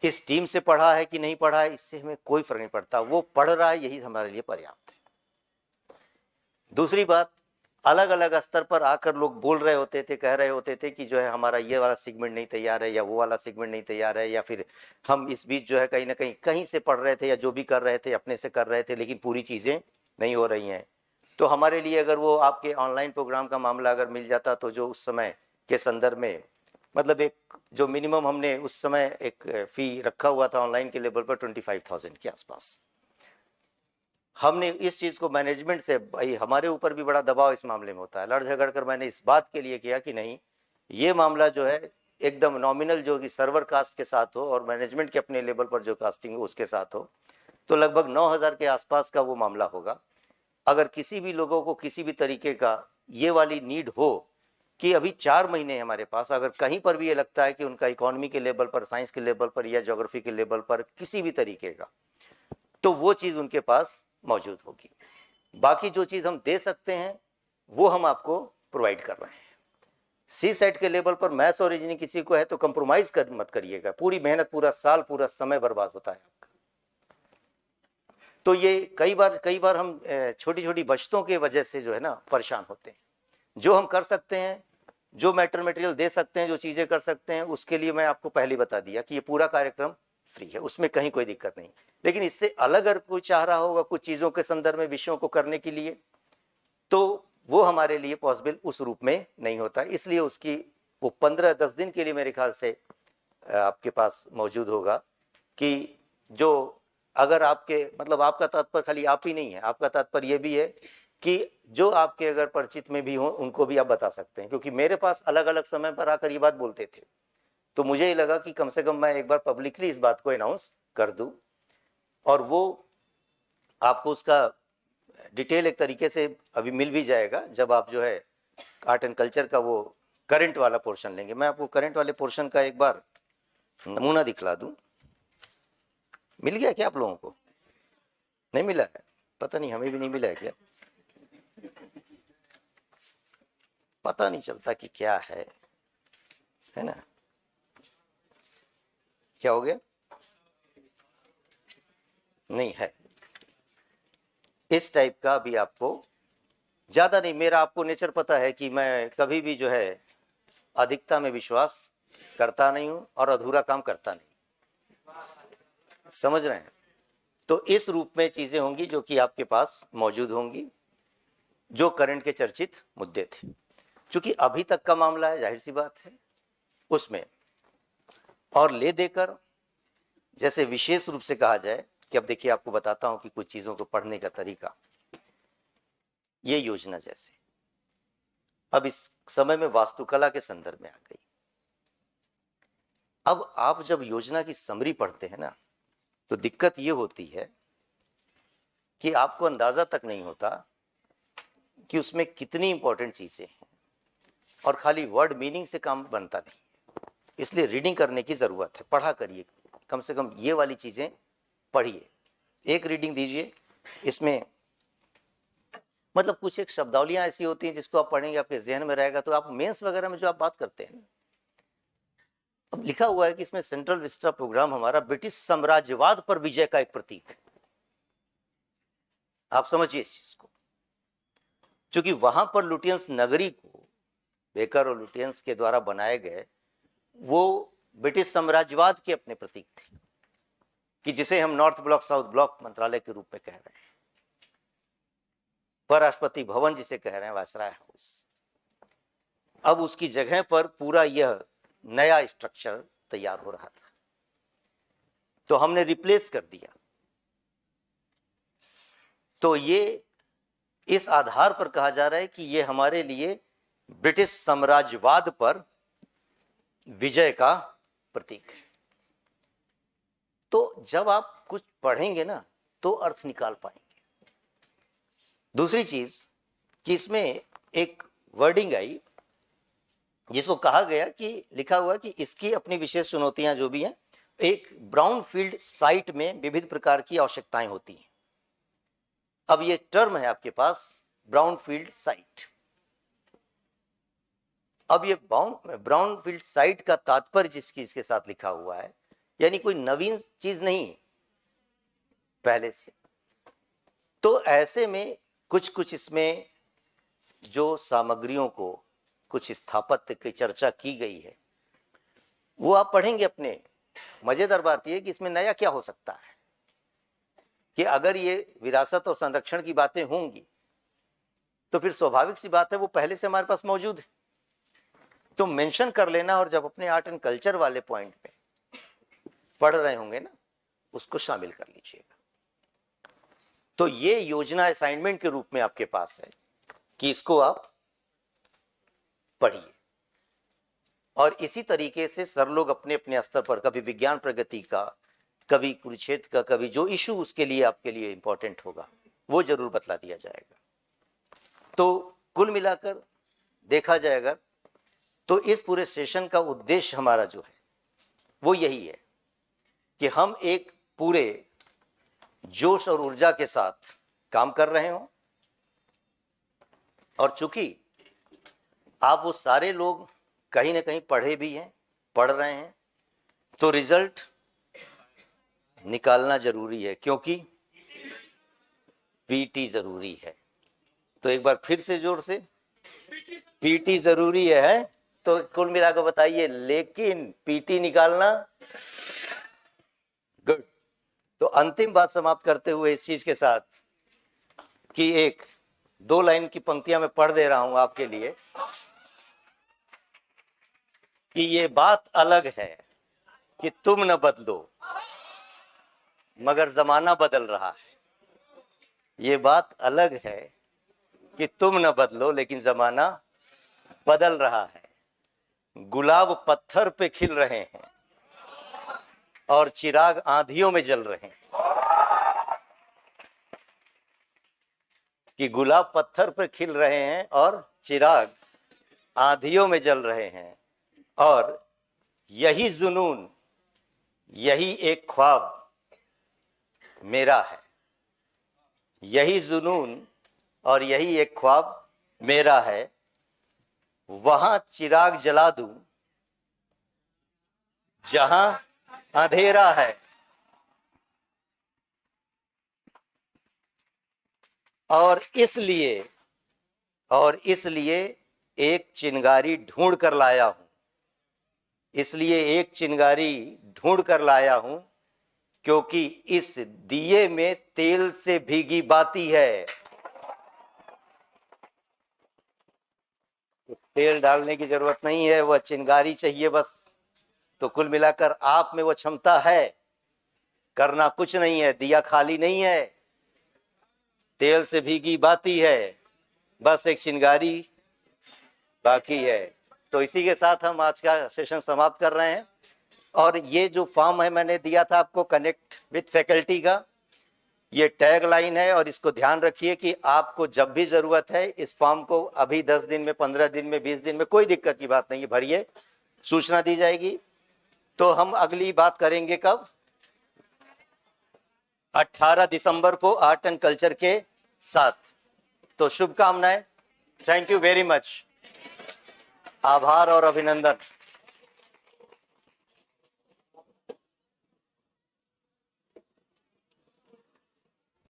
इस टीम से पढ़ा है कि नहीं पढ़ा है इससे हमें कोई फर्क नहीं पड़ता, वो पढ़ रहा है यही हमारे लिए पर्याप्त है। दूसरी बात, अलग अलग स्तर पर आकर लोग बोल रहे होते थे, कह रहे होते थे कि जो है हमारा ये वाला सेगमेंट नहीं तैयार है या वो वाला सेगमेंट नहीं तैयार है, या फिर हम इस बीच जो है कहीं ना कहीं से पढ़ रहे थे या जो भी कर रहे थे अपने से कर रहे थे, लेकिन पूरी चीज़ें नहीं हो रही हैं। तो हमारे लिए अगर वो आपके ऑनलाइन प्रोग्राम का मामला अगर मिल जाता तो जो उस समय के संदर्भ में मतलब एक जो मिनिमम हमने उस समय एक फ़ी रखा हुआ था ऑनलाइन के लेवल पर 25,000 के आसपास, हमने इस चीज़ को मैनेजमेंट से, भाई हमारे ऊपर भी बड़ा दबाव इस मामले में होता है, लड़ झगड़ कर मैंने इस बात के लिए किया कि नहीं, ये मामला जो है एकदम नॉमिनल जो कि सर्वर कास्ट के साथ हो और मैनेजमेंट के अपने लेवल पर जो कास्टिंग हो उसके साथ हो, तो लगभग 9,000 के आसपास का वो मामला होगा। अगर किसी भी लोगों को किसी भी तरीके का ये वाली नीड हो कि अभी 4 महीने हमारे पास, अगर कहीं पर भी ये लगता है कि उनका इकोनॉमी के लेवल पर, साइंस के लेवल पर या ज्योग्राफी के लेवल पर किसी भी तरीके का, तो वो चीज़ उनके पास मौजूद होगी। बाकी जो चीज़ हम दे सकते हैं वो हम आपको प्रोवाइड कर रहे हैं। सी सेट के लेवल पर मैथ्स और रीजनिंग किसी को है तो कंप्रोमाइज मत करिएगा, पूरी मेहनत, पूरा साल, पूरा समय बर्बाद होता है आपका। तो ये कई बार हम छोटी छोटी बचतों के वजह से जो है ना परेशान होते हैं। जो हम कर सकते हैं, जो मटेरियल दे सकते हैं, जो चीज़ें कर सकते हैं, उसके लिए मैं आपको पहले बता दिया कि ये पूरा कार्यक्रम फ्री है, उसमें कहीं कोई दिक्कत नहीं। लेकिन इससे अलग अगर कोई चाह रहा होगा कुछ चीज़ों के संदर्भ में विषयों को करने के लिए, तो वो हमारे लिए पॉसिबल उस रूप में नहीं होता। इसलिए उसकी वो 15-10 दिन के लिए मेरे ख्याल से आपके पास मौजूद होगा कि जो अगर आपके मतलब आपका तात्पर्य खाली आप ही नहीं है, आपका तात्पर्य ये भी है कि जो आपके अगर परिचित में भी हो उनको भी आप बता सकते हैं, क्योंकि मेरे पास अलग अलग समय पर आकर ये बात बोलते थे, तो मुझे ये लगा कि कम से कम मैं एक बार पब्लिकली इस बात को अनाउंस कर दूं और वो आपको उसका डिटेल एक तरीके से अभी मिल भी जाएगा जब आप जो है आर्ट एंड कल्चर का वो करंट वाला पोर्शन लेंगे। मैं आपको करंट वाले पोर्शन का एक बार नमूना दिखला दूं। मिल गया क्या आप लोगों को? नहीं मिला है? पता नहीं, हमें भी नहीं मिला है क्या, पता नहीं चलता कि क्या है ना, क्या हो गया? नहीं है इस टाइप का भी आपको ज्यादा नहीं। मेरा आपको नेचर पता है कि मैं कभी भी जो है अधिकता में विश्वास करता नहीं हूं और अधूरा काम करता नहीं, समझ रहे हैं? तो इस रूप में चीजें होंगी जो कि आपके पास मौजूद होंगी, जो करंट के चर्चित मुद्दे थे। क्योंकि अभी तक का मामला है, जाहिर सी बात है उसमें और ले देकर, जैसे विशेष रूप से कहा जाए कि अब देखिए आपको बताता हूं कि कुछ चीजों को पढ़ने का तरीका, ये योजना जैसे अब इस समय में वास्तुकला के संदर्भ में आ गई। अब आप जब योजना की समरी पढ़ते हैं ना, तो दिक्कत ये होती है कि आपको अंदाजा तक नहीं होता कि उसमें कितनी इंपॉर्टेंट चीजें हैं और खाली वर्ड मीनिंग से काम बनता नहीं। इसलिए रीडिंग करने की जरूरत है, पढ़ा करिए, कम से कम ये वाली चीजें पढ़िए, एक रीडिंग दीजिए। इसमें मतलब कुछ एक शब्दावलियां ऐसी होती हैं जिसको आप पढ़ेंगे आपके जहन में रहेगा, तो आप मेंस वगैरह में जो आप बात करते हैं, अब लिखा हुआ है कि इसमें सेंट्रल विस्टा प्रोग्राम हमारा ब्रिटिश साम्राज्यवाद पर विजय का एक प्रतीक है। आप समझिए इस चीज को, क्योंकि वहां पर लुटियंस नगरी को बेकर और लुटियंस के द्वारा बनाए गए वो ब्रिटिश साम्राज्यवाद के अपने प्रतीक थे, कि जिसे हम नॉर्थ ब्लॉक साउथ ब्लॉक मंत्रालय के रूप में कह रहे हैं, राष्ट्रपति भवन जिसे कह रहे हैं, वायसराय हाउस। अब उसकी जगह पर पूरा यह नया स्ट्रक्चर तैयार हो रहा था, तो हमने रिप्लेस कर दिया। तो ये इस आधार पर कहा जा रहा है कि ये हमारे लिए ब्रिटिश साम्राज्यवाद पर विजय का प्रतीक है। तो जब आप कुछ पढ़ेंगे ना तो अर्थ निकाल पाएंगे। दूसरी चीज कि इसमें एक वर्डिंग आई जिसको कहा गया कि लिखा हुआ कि इसकी अपनी विशेष चुनौतियां जो भी हैं, एक ब्राउनफील्ड साइट में विविध प्रकार की आवश्यकताएं होती हैं। अब ये टर्म है आपके पास ब्राउनफील्ड साइट। अब ये ब्राउनफील्ड साइट का तात्पर्य जिसकी इसके साथ लिखा हुआ है, यानी कोई नवीन चीज नहीं है पहले से। तो ऐसे में कुछ कुछ इसमें जो सामग्रियों को, कुछ स्थापत्य की चर्चा की गई है वो आप पढ़ेंगे अपने। मजेदार बात यह कि इसमें नया क्या हो सकता है कि अगर ये विरासत और संरक्षण की बातें होंगी तो फिर स्वाभाविक सी बात है वो पहले से हमारे पास मौजूद है, तो मेंशन कर लेना, और जब अपने आर्ट एंड कल्चर वाले पॉइंट पे पढ़ रहे होंगे ना उसको शामिल कर लीजिएगा। तो ये योजना असाइनमेंट के रूप में आपके पास है कि इसको आप पढ़िए, और इसी तरीके से सर लोग अपने अपने स्तर पर कभी विज्ञान प्रगति का, कभी कुरुक्षेत्र का, कभी जो इशू उसके लिए आपके लिए इंपॉर्टेंट होगा वो जरूर बतला दिया जाएगा। तो कुल मिलाकर देखा जाएगा तो इस पूरे सेशन का उद्देश्य हमारा जो है वो यही है कि हम एक पूरे जोश और ऊर्जा के साथ काम कर रहे हों, और चूंकि आप वो सारे लोग कहीं ना कहीं पढ़े भी हैं, पढ़ रहे हैं, तो रिजल्ट निकालना जरूरी है, क्योंकि पीटी जरूरी है। तो एक बार फिर से जोर से, पीटी जरूरी है। तो कुल मिलाकर बताइए, लेकिन पीटी निकालना गुड। तो अंतिम बात समाप्त करते हुए इस चीज के साथ कि एक दो लाइन की पंक्तियां मैं पढ़ दे रहा हूं आपके लिए कि ये बात अलग है कि तुम न बदलो मगर जमाना बदल रहा है। ये बात अलग है कि तुम न बदलो लेकिन जमाना बदल रहा है। गुलाब पत्थर पे खिल रहे हैं और चिराग आंधियों में जल रहे हैं। कि गुलाब पत्थर पे खिल रहे हैं और चिराग आंधियों में जल रहे हैं, और यही जुनून, यही एक ख्वाब मेरा है। यही जुनून और यही एक ख्वाब मेरा है। वहां चिराग जला दूं जहां अंधेरा है, और इसलिए एक चिंगारी ढूंढ कर लाया हूं। इसलिए एक चिंगारी ढूंढ कर लाया हूं क्योंकि इस दिए में तेल से भीगी बाती है। तेल डालने की जरूरत नहीं है, वह चिंगारी चाहिए बस। तो कुल मिलाकर आप में वो क्षमता है, करना कुछ नहीं है, दिया खाली नहीं है, तेल से भीगी बाती है, बस एक चिंगारी बाकी है। तो इसी के साथ हम आज का सेशन समाप्त कर रहे हैं। और ये जो फॉर्म है मैंने दिया था आपको कनेक्ट विद फैकल्टी का, ये टैग लाइन है, और इसको ध्यान रखिए कि आपको जब भी जरूरत है इस फॉर्म को अभी 10 दिन में, 15 दिन में, 20 दिन में, कोई दिक्कत की बात नहीं है, भरिए, सूचना दी जाएगी। तो हम अगली बात करेंगे कब? 18 दिसंबर को आर्ट एंड कल्चर के साथ। तो शुभकामनाएं। Thank you very much. आभार और अभिनंदन।